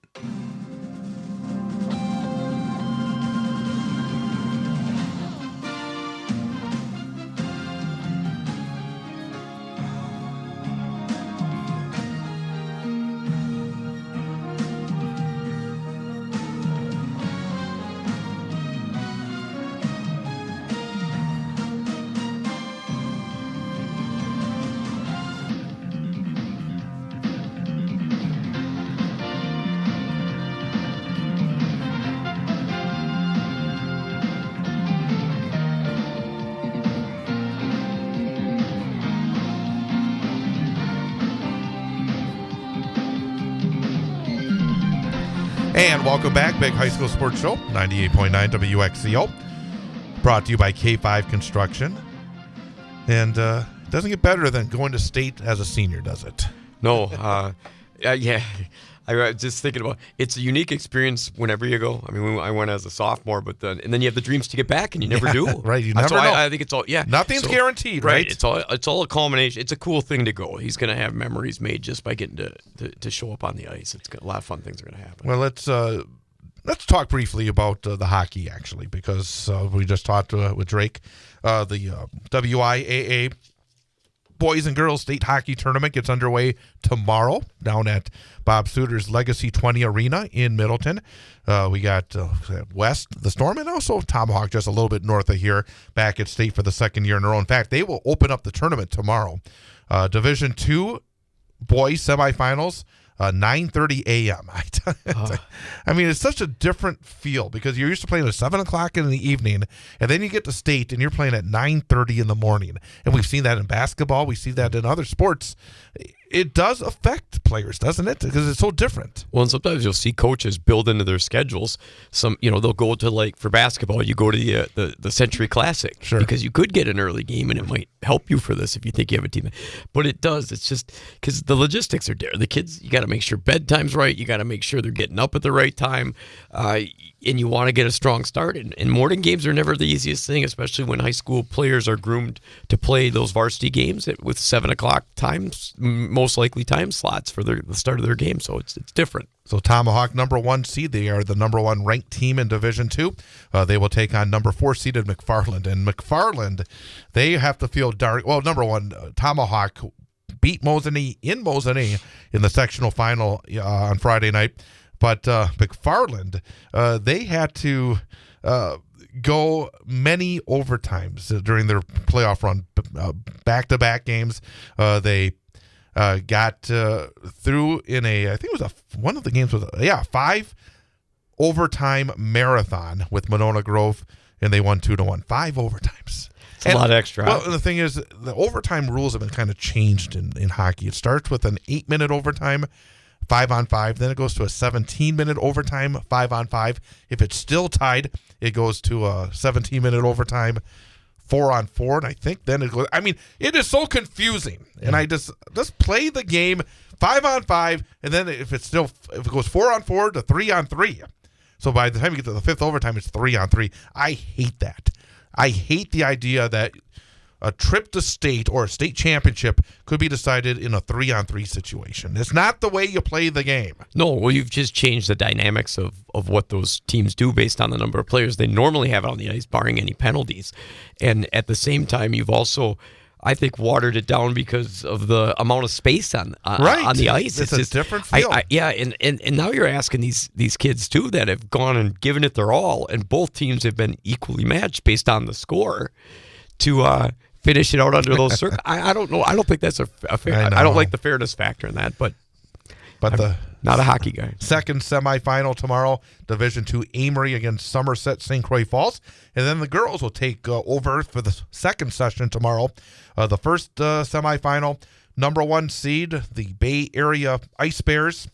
And welcome back, Big High School Sports Show, 98.9 WXCO, brought to you by K5 Construction. And it doesn't get better than going to state as a senior, does it? No, yeah. I was just thinking about it's a unique experience whenever you go. I mean, I went as a sophomore, and then you have the dreams to get back, and you never do. Right, you never know. I think it's all Nothing's guaranteed, right? It's all a culmination. It's a cool thing to go. He's going to have memories made just by getting to show up on the ice. It's a lot of fun things are going to happen. Well, let's talk briefly about the hockey, actually, because we just talked with Drake. The WIAA Boys and Girls State Hockey Tournament gets underway tomorrow down at Bob Suter's Legacy 20 Arena in Middleton. We got West, the Storm, and also Tomahawk just a little bit north of here, back at state for the 2nd year in a row. In fact, they will open up the tournament tomorrow. Division II boys semifinals, 9:30 a.m. I mean, it's such a different feel because you're used to playing at 7 o'clock in the evening, and then you get to state and you're playing at 9:30 in the morning. And we've seen that in basketball. We see that in other sports. It does affect players, doesn't it? Because it's so different. Well, and sometimes you'll see coaches build into their schedules. They'll go to, like, for basketball, you go to the Century Classic. Sure. Because you could get an early game, and it might help you for this if you think you have a team. But it does. It's just because the logistics are there. The kids, you got to make sure bedtime's right. You got to make sure they're getting up at the right time. And you want to get a strong start. And morning games are never the easiest thing, especially when high school players are groomed to play those varsity games with 7 o'clock times, most likely time slots for the start of their game. So it's different. So Tomahawk, number 1 seed. They are the number 1 ranked team in Division II. They will take on number 4 seeded McFarland. And McFarland, they have to feel dark. Well, number 1, Tomahawk beat Mosinee in Mosinee in the sectional final on Friday night. But McFarland, they had to go many overtimes during their playoff run, back-to-back games. They got through in I think it was one of the games was 5 overtime marathon with Monona Grove, and they won 2-1. 5 overtimes. It's a lot extra. Well, and the thing is, the overtime rules have been kind of changed in hockey. It starts with an 8-minute overtime, 5-on-5. Then it goes to a 17-minute overtime, 5-on-5. If it's still tied, it goes to a 17-minute overtime, 4-on-4. And I think then it goes. I mean, it is so confusing. Yeah. And I just play the game 5-on-5, and then if it goes 4-on-4 to 3-on-3. So by the time you get to the 5th overtime, it's 3-on-3. I hate that. I hate the idea that a trip to state or a state championship could be decided in a 3-on-3 situation. It's not the way you play the game. No, well, you've just changed the dynamics of what those teams do based on the number of players they normally have on the ice, barring any penalties. And at the same time, you've also I think, watered it down because of the amount of space on the ice. It's just a different field. And now you're asking these kids, too, that have gone and given it their all, and both teams have been equally matched based on the score to finish it out under those circles. I don't know. I don't think that's a fair. I don't like the fairness factor in that, but I'm not a hockey guy. Second semifinal tomorrow, Division II Amory against Somerset St. Croix Falls. And then the girls will take over for the second session tomorrow. The first semifinal, number 1 seed, the Bay Area Ice Bears.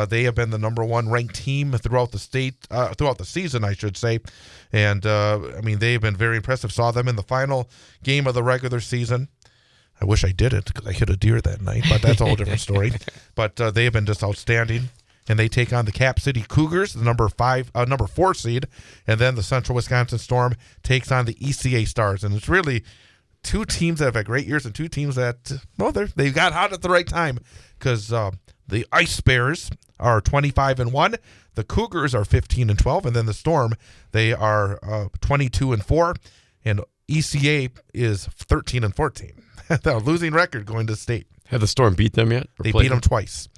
They have been the number 1 ranked team throughout the season, I should say. And, they've been very impressive. Saw them in the final game of the regular season. I wish I did it because I hit a deer that night, but that's a whole different story. But they have been just outstanding. And they take on the Cap City Cougars, the number 4 seed. And then the Central Wisconsin Storm takes on the ECA Stars. And it's really 2 teams that have had great years and 2 teams that, they got hot at the right time because the Ice Bears are 25-1. The Cougars are 15-12. And then the Storm, they are 22-4. And ECA is 13-14. The losing record going to state. Have the Storm beat them yet? They beat them twice.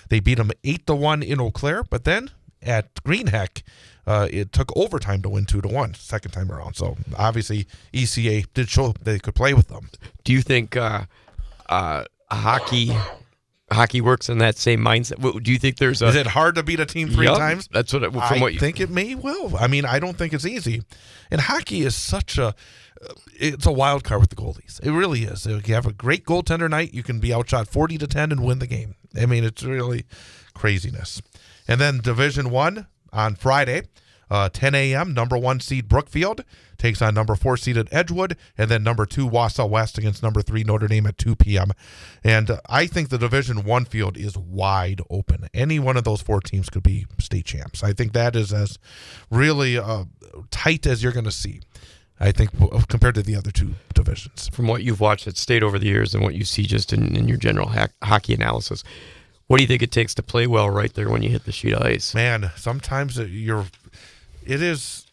They beat them 8-1 in Eau Claire, but then at Greenheck, it took overtime to win 2-1 second time around. So obviously ECA did show they could play with them. Do you think hockey works in that same mindset? Do you think there's Is it hard to beat a team 3 times? That's what I think it may well. I don't think it's easy. And hockey is it's a wild card with the goalies. It really is. If you have a great goaltender night, you can be outshot 40-10 and win the game. It's really craziness. And then Division I on Friday, 10 a.m., number 1 seed Brookfield takes on number 4 seeded Edgewood, and then number 2 Wausau West against number 3 Notre Dame at 2 p.m. And I think the Division I field is wide open. Any one of those 4 teams could be state champs. I think that is as really tight as you're going to see, I think, compared to the other 2 divisions. From what you've watched at state over the years and what you see just in your general hockey analysis, what do you think it takes to play well right there when you hit the sheet of ice? Man, sometimes it is,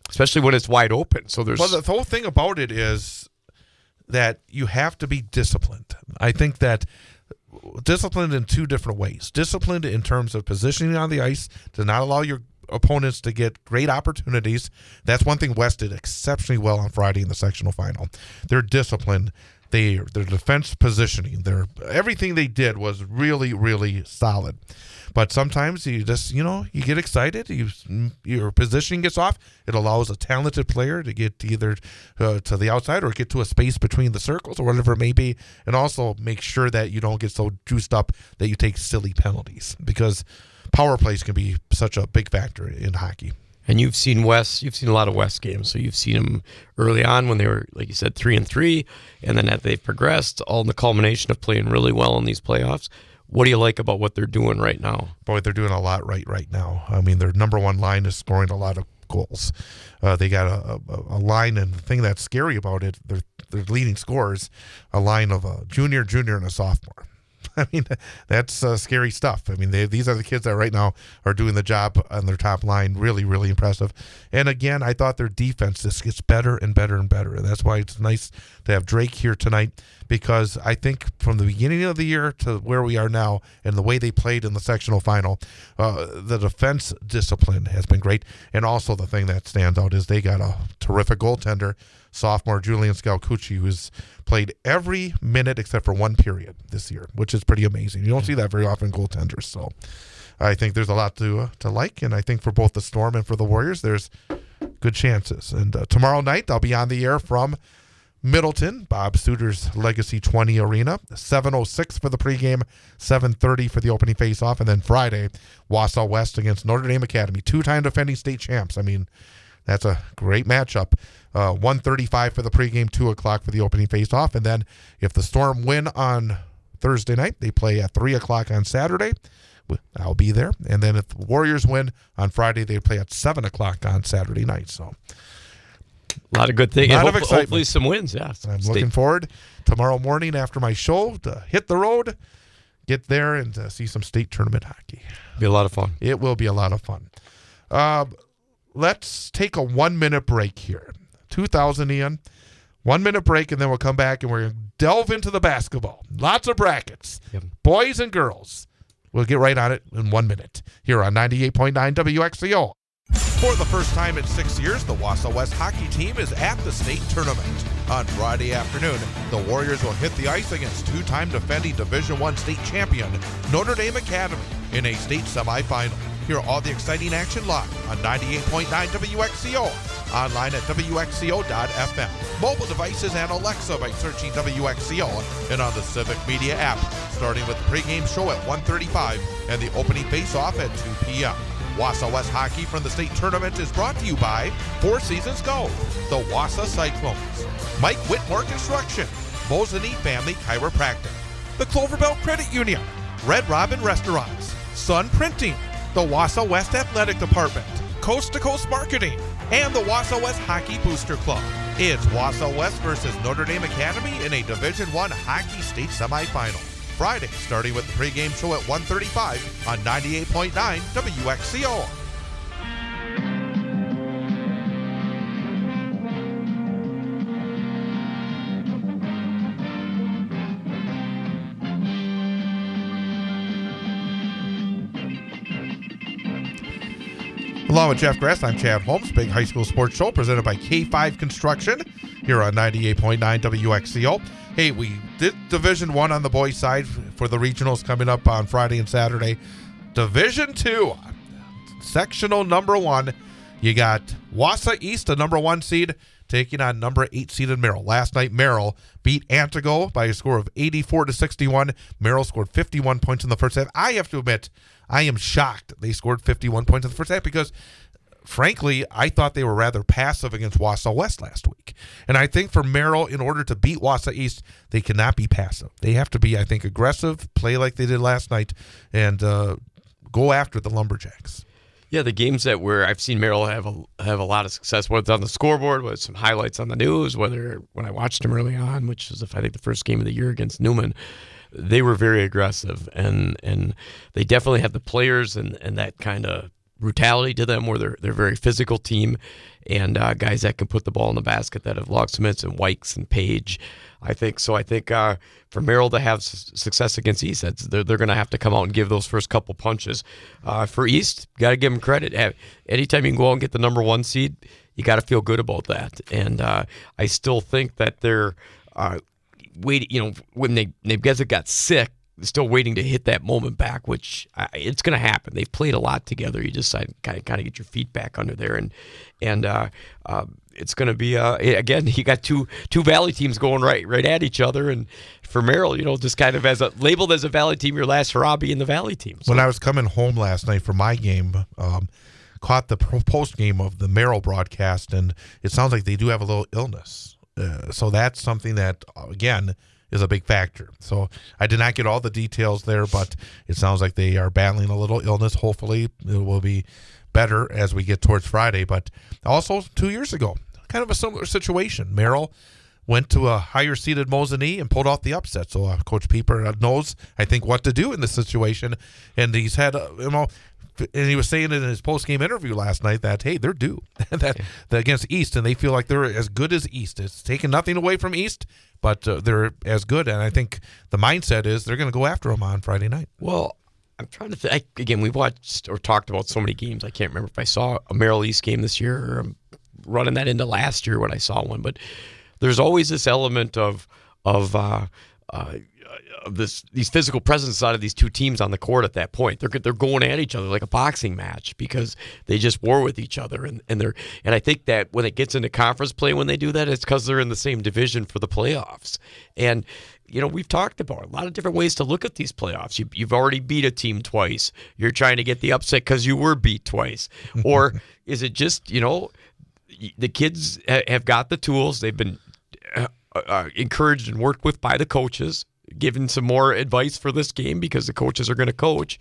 especially when it's wide open. So there's the whole thing about it is that you have to be disciplined. I think that disciplined in 2 different ways. Disciplined in terms of positioning on the ice to not allow your opponents to get great opportunities. That's one thing West did exceptionally well on Friday in the sectional final. They're disciplined. Their defense positioning, everything they did was really, really solid. But sometimes you just, you get excited. Your positioning gets off. It allows a talented player to get either to the outside or get to a space between the circles or whatever it may be. And also make sure that you don't get so juiced up that you take silly penalties, because power plays can be such a big factor in hockey. And you've seen a lot of West games, so you've seen them early on when they were, like you said, 3-3, and then as they've progressed, all in the culmination of playing really well in these playoffs. What do you like about what they're doing right now? Boy, they're doing a lot right now. Their number 1 line is scoring a lot of goals. They got a line, and the thing that's scary about it, their leading scorers, a line of a junior, and a sophomore. That's scary stuff. These are the kids that right now are doing the job on their top line. Really, really impressive. And again, I thought their defense just gets better and better and better. And that's why it's nice to have Drake here tonight, because I think from the beginning of the year to where we are now and the way they played in the sectional final, the defense discipline has been great. And also the thing that stands out is they got a terrific goaltender, sophomore Julian Scalcucci, who's played every minute except for 1 period this year, which is pretty amazing. You don't see that very often, goaltenders. So I think there's a lot to like, and I think for both the Storm and for the Warriors, there's good chances. And tomorrow night, I'll be on the air from Middleton, Bob Suter's Legacy 20 Arena, 7:06 for the pregame, 7:30 for the opening faceoff, and then Friday, Wausau West against Notre Dame Academy, 2-time defending state champs. That's a great matchup. 1:35 for the pregame, 2 o'clock for the opening faceoff. And then if the Storm win on Thursday night, they play at 3 o'clock on Saturday. I'll be there. And then if the Warriors win on Friday, they play at 7 o'clock on Saturday night. So a lot of good things. A lot of excitement. Hopefully some wins, yeah. I'm looking forward tomorrow morning after my show to hit the road, get there, and see some state tournament hockey. Be a lot of fun. It will be a lot of fun. Let's take a 1-minute break here. 2,000, Ian. 1 minute break, and then we'll come back and we're going to delve into the basketball. Lots of brackets. Yep. Boys and girls. We'll get right on it in 1 minute here on 98.9 WXCO. For the first time in 6 years, the Wausau West hockey team is at the state tournament. On Friday afternoon, the Warriors will hit the ice against two-time defending Division I state champion Notre Dame Academy in a state semifinal. Hear all the exciting action live on 98.9 WXCO, online at WXCO.FM, mobile devices and Alexa by searching WXCO, and on the Civic Media app, starting with the pregame show at 1:35 and the opening face-off at 2 p.m. Wausau West hockey from the state tournament is brought to you by Four Seasons Go, the Wausau Cyclones, Mike Whitmore Construction, Mosini Family Chiropractic, the Cloverbell Credit Union, Red Robin Restaurants, Sun Printing, the Wausau West Athletic Department, Coast to Coast Marketing, and the Wausau West Hockey Booster Club. It's Wausau West versus Notre Dame Academy in a Division I hockey state semifinal. Friday, starting with the pregame show at 1:35 on 98.9 WXCO. Along with Jeff Grass, I'm Chad Holmes. Big High School Sports Show presented by K5 Construction here on 98.9 WXCO. Hey, we did Division I on the boys' side for the regionals coming up on Friday and Saturday. Division II, sectional number 1. You got Wausau East, the number 1 seed, taking on number 8 seeded Merrill. Last night, Merrill beat Antigo by a score of 84-61. Merrill scored 51 points in the first half. I have to admit, I am shocked they scored 51 points in the first half because, frankly, I thought they were rather passive against Wausau West last week. And I think for Merrill, in order to beat Wausau East, they cannot be passive. They have to be, I think, aggressive, play like they did last night, and go after the Lumberjacks. Yeah, the games that I've seen Merrill have a lot of success, whether it's on the scoreboard, whether it's some highlights on the news, whether when I watched them early on, which was I think the first game of the year against Newman, they were very aggressive, and they definitely have the players and that kind of brutality to them where they're a very physical team, and guys that can put the ball in the basket that have Locksmiths and Wykes and Page. I think for Merrill to have success against East, they're going to have to come out and give those first couple punches. For East, got to give them credit. Anytime you can go out and get the number 1 seed, you got to feel good about that. And I still think that they're waiting. When Nebgeza got sick, still waiting to hit that moment back, which it's going to happen. They've played a lot together. You just kind of get your feet back under there, and it's going to be again. You got two Valley teams going right at each other, and for Merrill, just kind of labeled as a Valley team, your last hurrah being the Valley team. So. When I was coming home last night for my game, caught the post game of the Merrill broadcast, and it sounds like they do have a little illness. So that's something that again is a big factor. So I did not get all the details there, but it sounds like they are battling a little illness. Hopefully it will be better as we get towards Friday. But also 2 years ago, kind of a similar situation. Merrill went to a higher-seeded Mosini and pulled off the upset. So Coach Pieper knows, I think, what to do in this situation. And he's had, and he was saying in his post-game interview last night that, hey, they're due that against East, and they feel like they're as good as East. It's taking nothing away from East, but they're as good. And I think the mindset is they're going to go after them on Friday night. Well, I'm trying to think. Again, we've watched or talked about so many games. I can't remember if I saw a Merrill East game this year or I'm running that into last year when I saw one. But there's always this element of these physical presence out of these two teams on the court at that point. They're going at each other like a boxing match because they just war with each other, and I think that when it gets into conference play, when they do that, it's because they're in the same division for the playoffs. And we've talked about a lot of different ways to look at these playoffs. You've already beat a team twice. You're trying to get the upset because you were beat twice, or is it just the kids have got the tools? They've been encouraged and worked with by the coaches. giving some more advice for this game because the coaches are going to coach.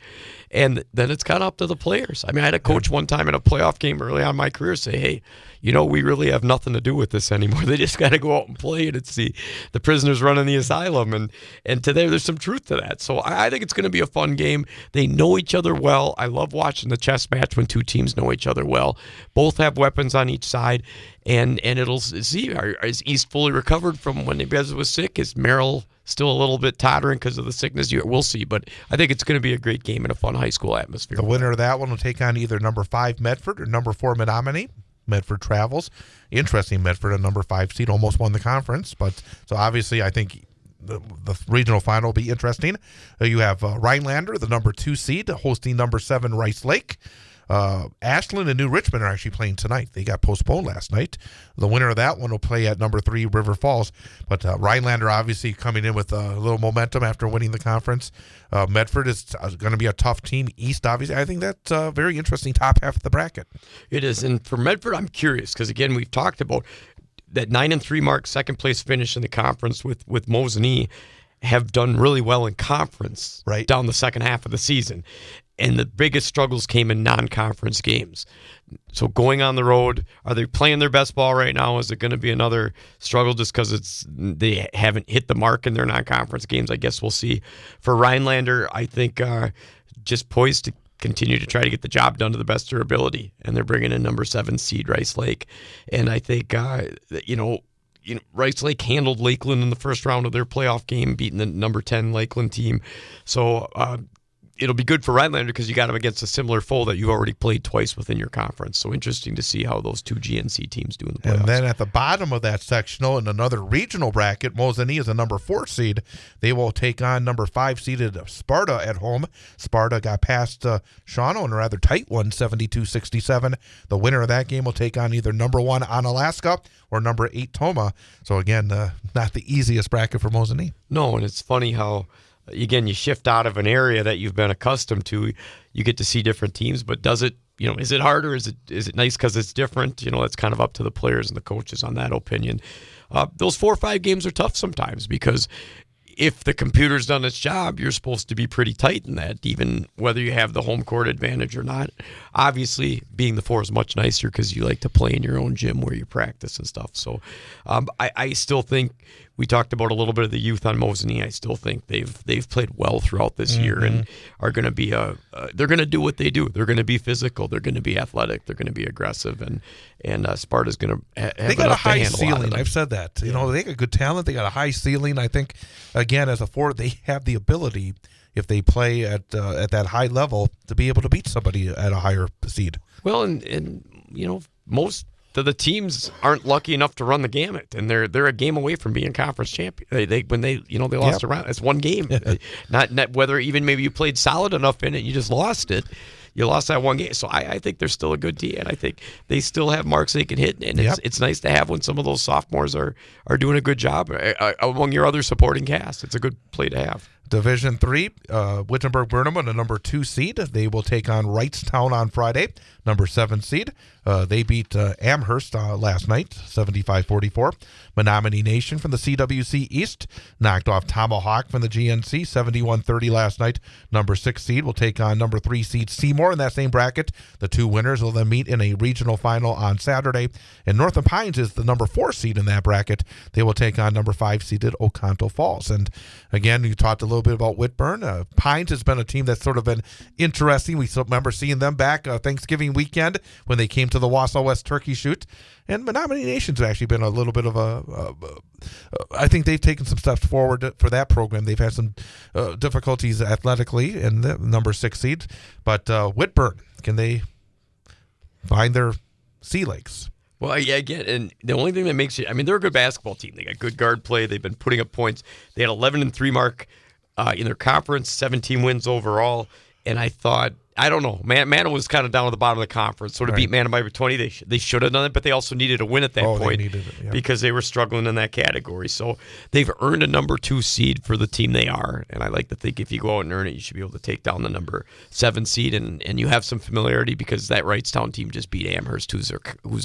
And then it's kind of up to the players. I mean, I had a coach one time in a playoff game early on in my career say, hey, we really have nothing to do with this anymore. They just got to go out and play, and it's the prisoners running the asylum. And today there's some truth to that. So I think it's going to be a fun game. They know each other well. I love watching the chess match when two teams know each other well. Both have weapons on each side, and it'll see, is East fully recovered from when Bez was sick? Is Merrill still a little bit tottering because of the sickness? We'll see, but I think it's going to be a great game in a fun high school atmosphere. The winner of that one will take on either number 5 Medford or number 4 Menominee. Medford travels. Interesting, Medford, a number 5 seed, almost won the conference, but so obviously I think the regional final will be interesting. You have Rhinelander, the number 2 seed, hosting number 7 Rice Lake. Ashland and New Richmond are actually playing tonight. They got postponed last night. The winner of that one will play at number 3 River Falls. But Rhinelander obviously coming in with a little momentum after winning the conference. Medford is going to be a tough team. East, obviously, I think that's a very interesting top half of the bracket. It is, and for Medford, I'm curious because again, we've talked about that 9-3 mark, second place finish in the conference with Mosinee have done really well in conference down the second half of the season. And the biggest struggles came in non-conference games. So going on the road, are they playing their best ball right now? Is it going to be another struggle just because they haven't hit the mark in their non-conference games? I guess we'll see. For Rhinelander, I think just poised to continue to try to get the job done to the best of their ability. And they're bringing in number 7 seed Rice Lake. And I think, Rice Lake handled Lakeland in the first round of their playoff game, beating the number 10 Lakeland team. So it'll be good for Rhinelander because you got them against a similar foe that you've already played twice within your conference. So interesting to see how those two GNC teams do in the playoffs. And then at the bottom of that sectional in another regional bracket, Mosinee is a number 4 seed. They will take on number 5 seeded Sparta at home. Sparta got past Shawano in a rather tight one, 72-67. The winner of that game will take on either number 1 Onalaska or number 8 Toma. So again, not the easiest bracket for Mosinee. No, and it's funny how again, you shift out of an area that you've been accustomed to, you get to see different teams, but does it, is it harder? Is it nice because it's different? It's kind of up to the players and the coaches on that opinion. Those 4 or 5 games are tough sometimes because if the computer's done its job, you're supposed to be pretty tight in that, even whether you have the home court advantage or not. Obviously, being the 4 is much nicer because you like to play in your own gym where you practice and stuff. So I still think we talked about a little bit of the youth on Mosinee. I still think they've played well throughout this year and are going to be they're going to do what they do. They're going to be physical. They're going to be athletic. They're going to be aggressive, and Sparta's going to have they got a high ceiling. I've said that. They got good talent. They got a high ceiling. I think again as a 4, they have the ability if they play at that high level to be able to beat somebody at a higher seed. Well, and most the teams aren't lucky enough to run the gamut, and they're a game away from being conference champion. They lost a round. It's one game. not whether even maybe you played solid enough in it, you just lost it. You lost that one game. So I think they're still a good team, and I think they still have marks they can hit. And it's nice to have when some of those sophomores are doing a good job among your other supporting cast. It's a good play to have. Division 3, Wittenberg-Burnham, a number 2 seed. They will take on Wrightstown on Friday, number 7 seed. They beat Amherst last night, 75-44. Menominee Nation from the CWC East knocked off Tomahawk from the GNC, 71-30 last night. Number 6 seed will take on number 3 seed Seymour in that same bracket. The 2 winners will then meet in a regional final on Saturday. And Northern Pines is the number 4 seed in that bracket. They will take on number 5 seeded Oconto Falls. And again, you talked a little bit about Whitburn. Pines has been a team that's sort of been interesting. We remember seeing them back Thanksgiving weekend when they came to the Wausau West Turkey Shoot. And Menominee Nation's actually been a little bit of I think they've taken some steps forward for that program. They've had some difficulties athletically in the number 6 seed. But Whitburn, can they find their sea legs? Well, yeah, again, and the only thing that makes you, they're a good basketball team. They got good guard play. They've been putting up points. They had 11-3 mark in their conference, 17 wins overall. And I thought, I don't know, Mana was kind of down at the bottom of the conference. So to beat Mana by 20, they should have done it, but they also needed a win at that point because they were struggling in that category. So they've earned a number 2 seed for the team they are. And I like to think if you go out and earn it, you should be able to take down the number 7 seed. And you have some familiarity because that Wrightstown team just beat Amherst, who's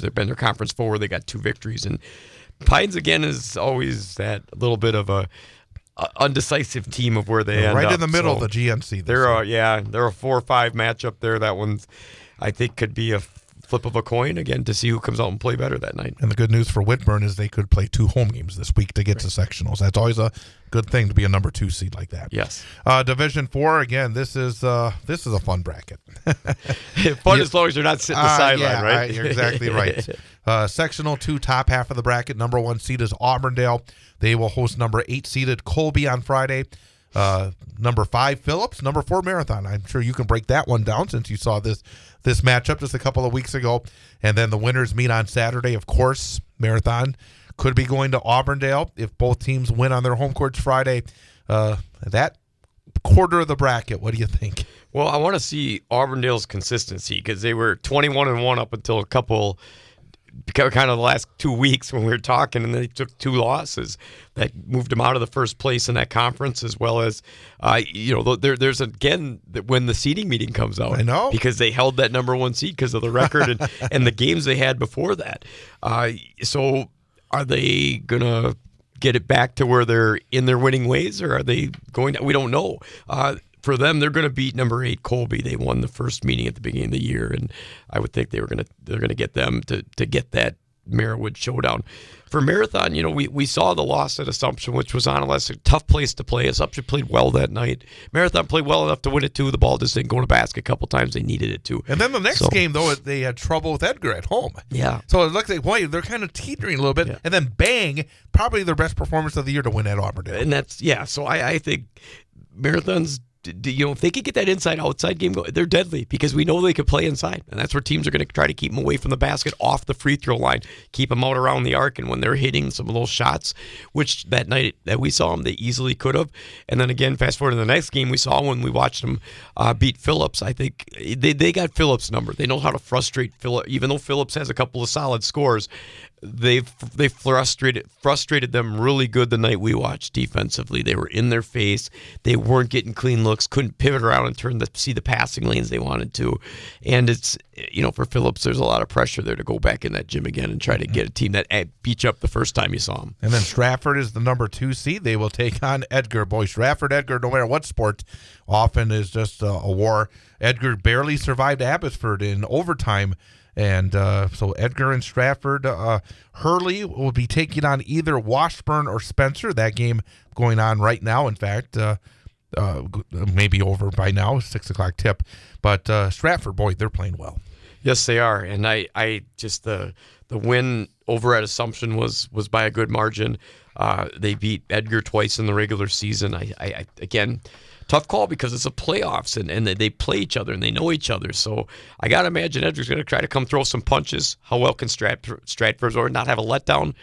been their conference forward. They got 2 victories. And Pines, again, is always that little bit of a undecisive team of where they end right up. in the middle So of the GNC. They're a 4 or 5 matchup there. That one's, I think, could be a flip of a coin again to see who comes out and play better that night. And the good news for Whitburn is they could play 2 home games this week to get to sectionals. That's always a good thing to be a number 2 seed like that. Yes. Division 4, again, this is a fun bracket. Fun as long as you're not sitting the sideline, right? You're exactly right. Sectional 2, top half of the bracket, number 1 seed is Auburndale. They will host number 8 seeded Colby on Friday. Number 5 Phillips, number 4 Marathon. I'm sure you can break that one down since you saw this matchup just a couple of weeks ago. And then the winners meet on Saturday. Of course, Marathon could be going to Auburndale if both teams win on their home courts Friday. That quarter of the bracket, what do you think? Well, I want to see Auburndale's consistency because they were 21-1 up until a couple kind of the last 2 weeks when we were talking, and they took 2 losses that moved them out of the first place in that conference, as well as, there's again when the seeding meeting comes out. I know. Because they held that number 1 seed because of the record and the games they had before that. So are they going to get it back to where they're in their winning ways, or are they going to, we don't know. For them, they're going to beat number 8 Colby. They won the first meeting at the beginning of the year, and I would think they're going to get them to get that Merriwood showdown. For Marathon, we saw the loss at Assumption, which was on a tough place to play. Assumption played well that night. Marathon played well enough to win it too. The ball just didn't go in the basket a couple times. They needed it too. And then the next game, though, they had trouble with Edgar at home. Yeah. So it looks like, boy, they're kind of teetering a little bit. Yeah. And then bang, probably their best performance of the year to win at Auburndale. And so I think Marathon's, if they could get that inside-outside game going, they're deadly because we know they could play inside, and that's where teams are going to try to keep them away from the basket, off the free throw line, keep them out around the arc, and when they're hitting some of those shots, which that night that we saw them, they easily could have. And then again, fast forward to the next game we saw when we watched them beat Phillips. I think they got Phillips' number. They know how to frustrate Phillips, even though Phillips has a couple of solid scores. They frustrated them really good the night we watched defensively. They were in their face. They weren't getting clean looks, couldn't pivot around and see the passing lanes they wanted to. And it's, for Phillips, there's a lot of pressure there to go back in that gym again and try to get a team that beat you up the first time you saw them. And then Stratford is the number 2 seed. They will take on Edgar. Boy, Stratford, Edgar, no matter what sport, often is just a war. Edgar barely survived Abbotsford in overtime. And so Edgar and Stratford, Hurley will be taking on either Washburn or Spencer. That game going on right now. In fact, maybe over by now, 6 o'clock tip. But Stratford, boy, they're playing well. Yes, they are. And I just the win over at Assumption was by a good margin. They beat Edgar twice in the regular season. I again, tough call because it's a playoffs and they play each other and they know each other. So I got to imagine Edgar's going to try to come throw some punches. How well can Stratford or not have a letdown?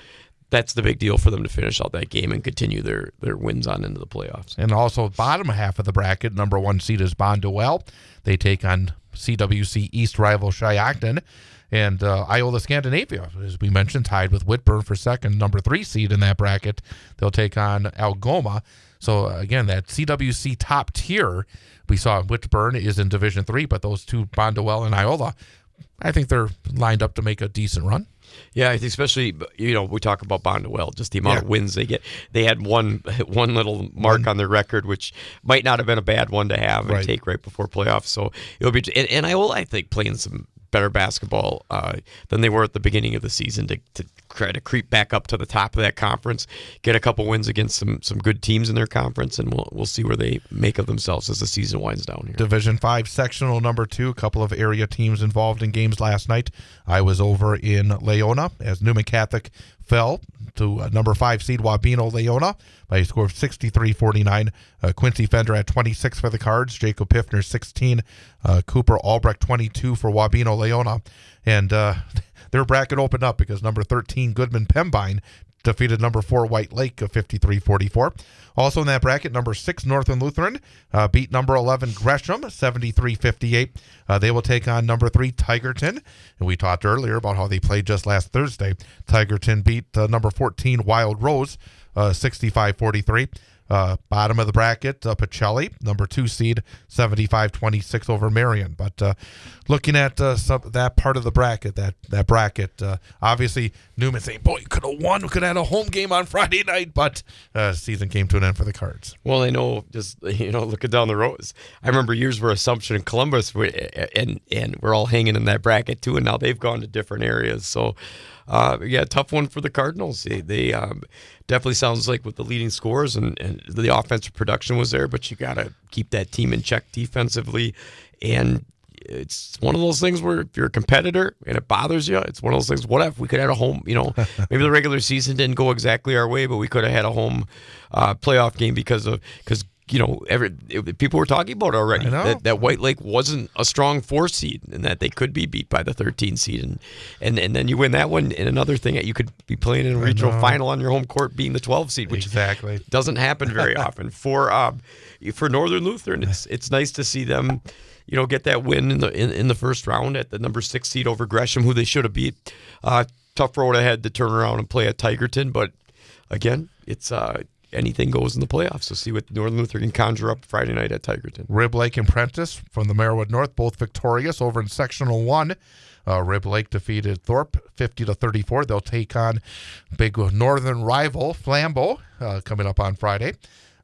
That's the big deal for them to finish out that game and continue their wins on into the playoffs. And also bottom half of the bracket, number 1 seed is Bondwell. They take on CWC East rival Shiocton. And Iola Scandinavia, as we mentioned, tied with Whitburn for second, number 3 seed in that bracket. They'll take on Algoma. So, again, that CWC top tier we saw Whitburn is in Division 3, but those two, Bondwell and Iola, I think they're lined up to make a decent run. Yeah, I think especially, we talk about Bondwell, just the amount of wins they get. They had one little mark on their record, which might not have been a bad one to have and take right before playoffs. So it'll be, and Iola, I think, playing some better basketball than they were at the beginning of the season to try to creep back up to the top of that conference, get a couple wins against some good teams in their conference, and we'll see where they make of themselves as the season winds down here. Division 5 sectional number 2, a couple of area teams involved in games last night. I was over in Leona as Newman Catholic fell to number 5 seed Wabeno Leona by a score of 63-49. Quincy Fender at 26 for the Cards, Jacob Piffner 16, Cooper Albrecht 22 for Wabeno Leona. And their bracket opened up because number 13 Goodman Pembine defeated number 4 White Lake 53-44. Also in that bracket, number 6 Northern Lutheran beat number 11 Gresham 73-58. They will take on number 3 Tigerton. And we talked earlier about how they played just last Thursday. Tigerton beat number 14 Wild Rose 65-43. Bottom of the bracket, Pacelli, number 2 seed, 75-26 over Marion. But looking at that part of the bracket, that bracket, obviously Newman saying, boy, could have won. We could have had a home game on Friday night, but season came to an end for the Cards. Well, I know, just, looking down the rows, I remember years where Assumption and Columbus were, and we're all hanging in that bracket too, and now they've gone to different areas. So, tough one for the Cardinals. They definitely sounds like with the leading scores and the offensive production was there, but you got to keep that team in check defensively. And it's one of those things where if you're a competitor and it bothers you, it's one of those things, what if we could have had a home, maybe the regular season didn't go exactly our way, but we could have had a home playoff game because people were talking about it already that White Lake wasn't a strong 4 seed and that they could be beat by the 13 seed. And then you win that one. And another thing, you could be playing in a regional final on your home court being the 12 seed, which exactly doesn't happen very often. For Northern Lutheran, it's nice to see them get that win in the first round at the number 6 seed over Gresham, who they should have beat. Tough road ahead to turn around and play at Tigerton, but again, it's anything goes in the playoffs. So see what Northern Lutheran can conjure up Friday night at Tigerton. Rib Lake and Prentice from the Merriwood North, both victorious over in Sectional 1. Rib Lake defeated Thorpe 50-34. They'll take on big northern rival Flambeau coming up on Friday.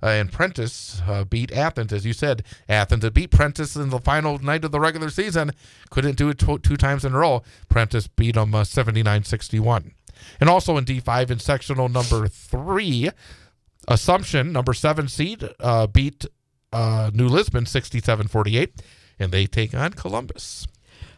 And Prentice beat Athens. As you said, Athens had beat Prentice in the final night of the regular season. Couldn't do it 2 times in a row. Prentice beat them 79-61. And also in D5 in sectional number 3, Assumption, number 7 seed, beat New Lisbon 67-48, and they take on Columbus.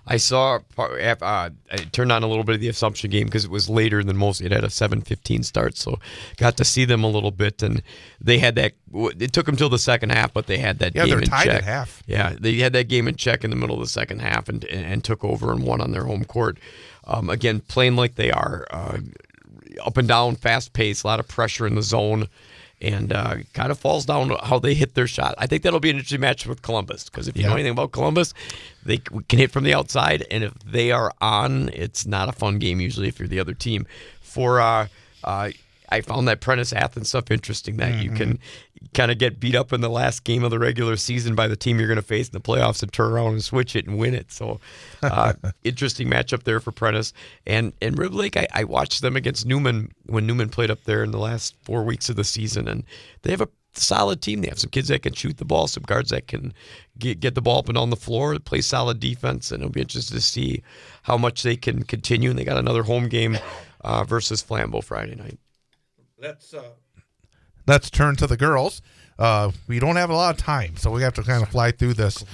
I saw, I turned on a little bit of the Assumption game because it was later than most. It had a 7:15 start, so got to see them a little bit. And they had that, it took them till the second half, but they had that game in check. Yeah, they're tied at half. Yeah, they had that game in check in the middle of the second half and took over and won on their home court. Again, playing like they are, up and down, fast pace, a lot of pressure in the zone. And kind of falls down to how they hit their shot. I think that'll be an interesting match with Columbus because if you know anything about Columbus, they can hit from the outside, and if they are on, it's not a fun game usually if you're the other team. I found that Prentice Athens stuff interesting that you can kind of get beat up in the last game of the regular season by the team you're going to face in the playoffs and turn around and switch it and win it. So interesting matchup there for Prentice. And Rib Lake, I watched them against Newman when Newman played up there in the last 4 weeks of the season, and they have a solid team. They have some kids that can shoot the ball, some guards that can get the ball up and down the floor, play solid defense, and it'll be interesting to see how much they can continue. And they got another home game versus Flambeau Friday night. Let's turn to the girls. We don't have a lot of time, so we have to kind of fly through this.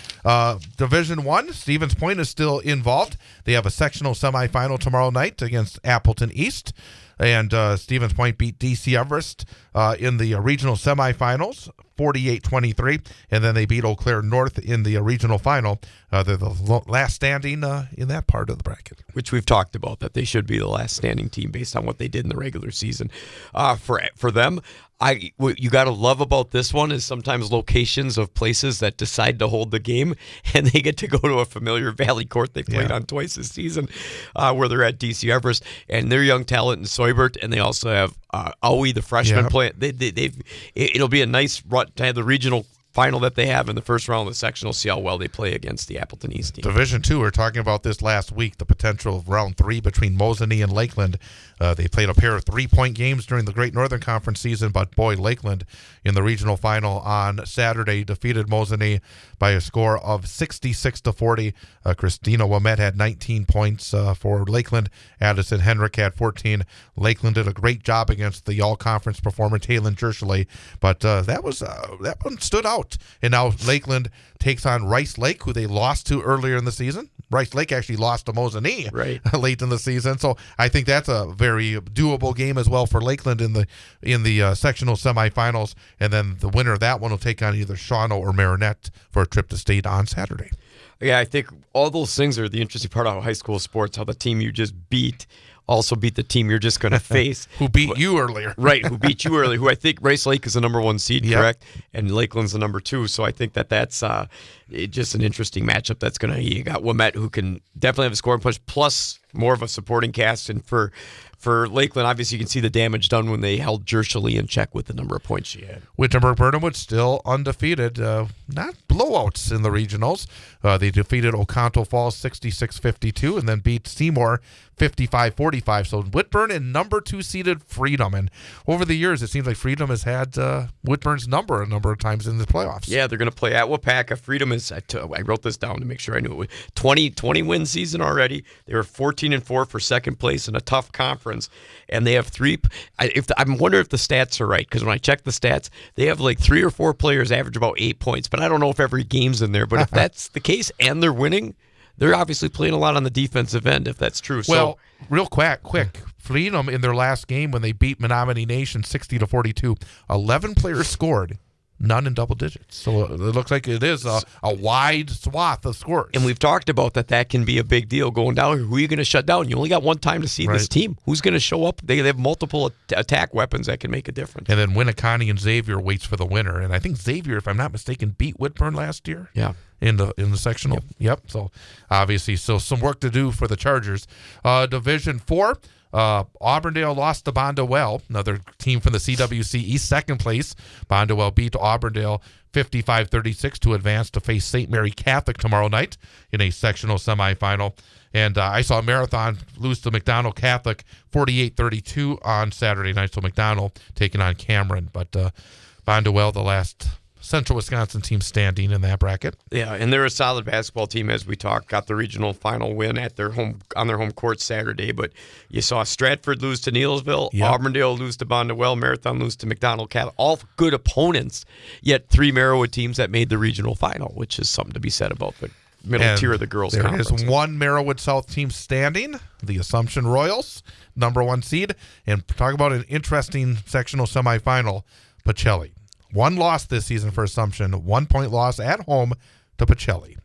Division 1, Stevens Point is still involved. They have a sectional semifinal tomorrow night against Appleton East. And Stevens Point beat DC Everest in the regional semifinals, 48-23. And then they beat Eau Claire North in the regional final. They're the last standing in that part of the bracket. Which we've talked about, that they should be the last standing team based on what they did in the regular season. For them, what you got to love about this one is sometimes locations of places that decide to hold the game, and they get to go to a familiar Valley court they played on twice this season, where they're at DC Everest, and their young talent in Soybert, and they also have Aui, the freshman, playing. It'll be a nice run to have the regional final that they have in the first round of the sectional, see how well they play against the Appleton East team. Division 2, we were talking about this last week, the potential of round 3 between Mosinee and Lakeland. They played a pair of 3-point games during the Great Northern Conference season, but boy, Lakeland in the regional final on Saturday defeated Mosinee by a score of 66-40. Christina Wamet had 19 points for Lakeland. Addison Henrik had 14. Lakeland did a great job against the all-conference performer Taylon Jershele, but that one stood out. And now Lakeland takes on Rice Lake, who they lost to earlier in the season. Rice Lake actually lost to Mosinee late in the season, so I think that's a very doable game as well for Lakeland in the sectional semifinals. And then the winner of that one will take on either Shawano or Marinette for a trip to state on Saturday. Yeah, I think all those things are the interesting part of high school sports, how the team you just beat also beat the team you're just going to face. Who beat you earlier. Right, who beat you earlier, who I think Rice Lake is the number 1 seed, correct? And Lakeland's the number 2. So I think that's just an interesting matchup that's going to, you got Wamet, who can definitely have a scoring push, plus more of a supporting cast. And for Lakeland, obviously you can see the damage done when they held Jersey in check with the number of points she had. Wittenberg-Burnham still undefeated, not blowouts in the regionals. They defeated Oconto Falls 66-52 and then beat Seymour 55-45. So Whitburn and number 2 seeded Freedom. And over the years, it seems like Freedom has had Whitburn's number a number of times in the playoffs. Yeah, they're going to play at Wapaka. Freedom is, I wrote this down to make sure I knew it, 20 win season already. They were 14-4 for second place in a tough conference. And they have I'm wondering if the stats are right, because when I check the stats, they have like 3 or 4 players average about 8 points. But I don't know if every game's in there. But if that's the case and they're winning, they're obviously playing a lot on the defensive end, if that's true. Well, real quick, Freedom in their last game when they beat Menominee Nation 60-42, 11 players scored. None in double digits. So it looks like it is a wide swath of scores. And we've talked about that can be a big deal going down. Who are you going to shut down? You only got one time to see this team. Who's going to show up? They have multiple attack weapons that can make a difference. And then Winneconne and Xavier waits for the winner. And I think Xavier, if I'm not mistaken, beat Whitburn last year. Yeah. In the sectional. Yep. So obviously, some work to do for the Chargers. Division 4. Auburndale lost to Bondwell, another team from the CWC East, second place. Bondwell beat Auburndale 55-36 to advance to face St. Mary Catholic tomorrow night in a sectional semifinal. And I saw Marathon lose to McDonald Catholic 48-32 on Saturday night. So McDonald taking on Cameron. But Bondwell, the last Central Wisconsin team standing in that bracket. Yeah, and they're a solid basketball team, as we talked. Got the regional final win on their home court Saturday. But you saw Stratford lose to Neilsville, Auburndale lose to Bondwell, Marathon lose to McDonald Catholic. All good opponents, yet 3 Merriwood teams that made the regional final, which is something to be said about the middle tier of the girls' conference. There is one Merriwood South team standing, the Assumption Royals, number 1 seed. And talk about an interesting sectional semifinal, Pacelli. 1 loss this season for Assumption, 1 point loss at home to Pacelli.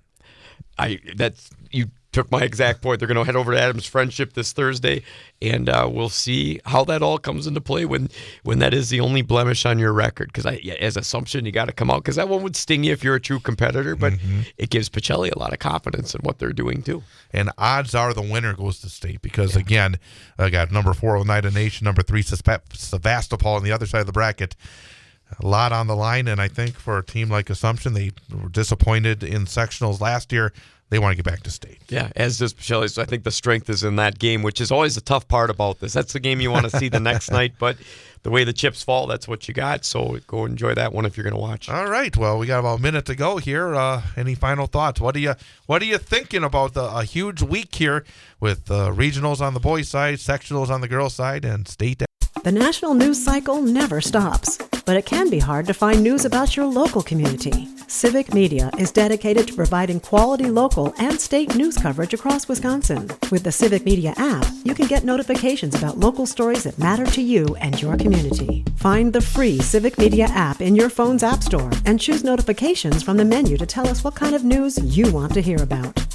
You took my exact point. They're going to head over to Adams Friendship this Thursday, and we'll see how that all comes into play when that is the only blemish on your record. Because as Assumption, you got to come out, because that one would sting you if you're a true competitor, but it gives Pacelli a lot of confidence in what they're doing too. And odds are the winner goes to state, because again, I got number 4 Oneida Nation, number 3 Sevastopol on the other side of the bracket. A lot on the line, and I think for a team like Assumption, they were disappointed in sectionals last year. They want to get back to state. Yeah, as does Pacelli. So I think the strength is in that game, which is always the tough part about this. That's the game you want to see the next night, but the way the chips fall, that's what you got. So go enjoy that one if you're going to watch. All right. Well, we got about a minute to go here. Any final thoughts? What are you thinking about a huge week here with regionals on the boys' side, sectionals on the girls' side, and state? The national news cycle never stops, but it can be hard to find news about your local community. Civic Media is dedicated to providing quality local and state news coverage across Wisconsin. With the Civic Media app, you can get notifications about local stories that matter to you and your community. Find the free Civic Media app in your phone's app store and choose notifications from the menu to tell us what kind of news you want to hear about.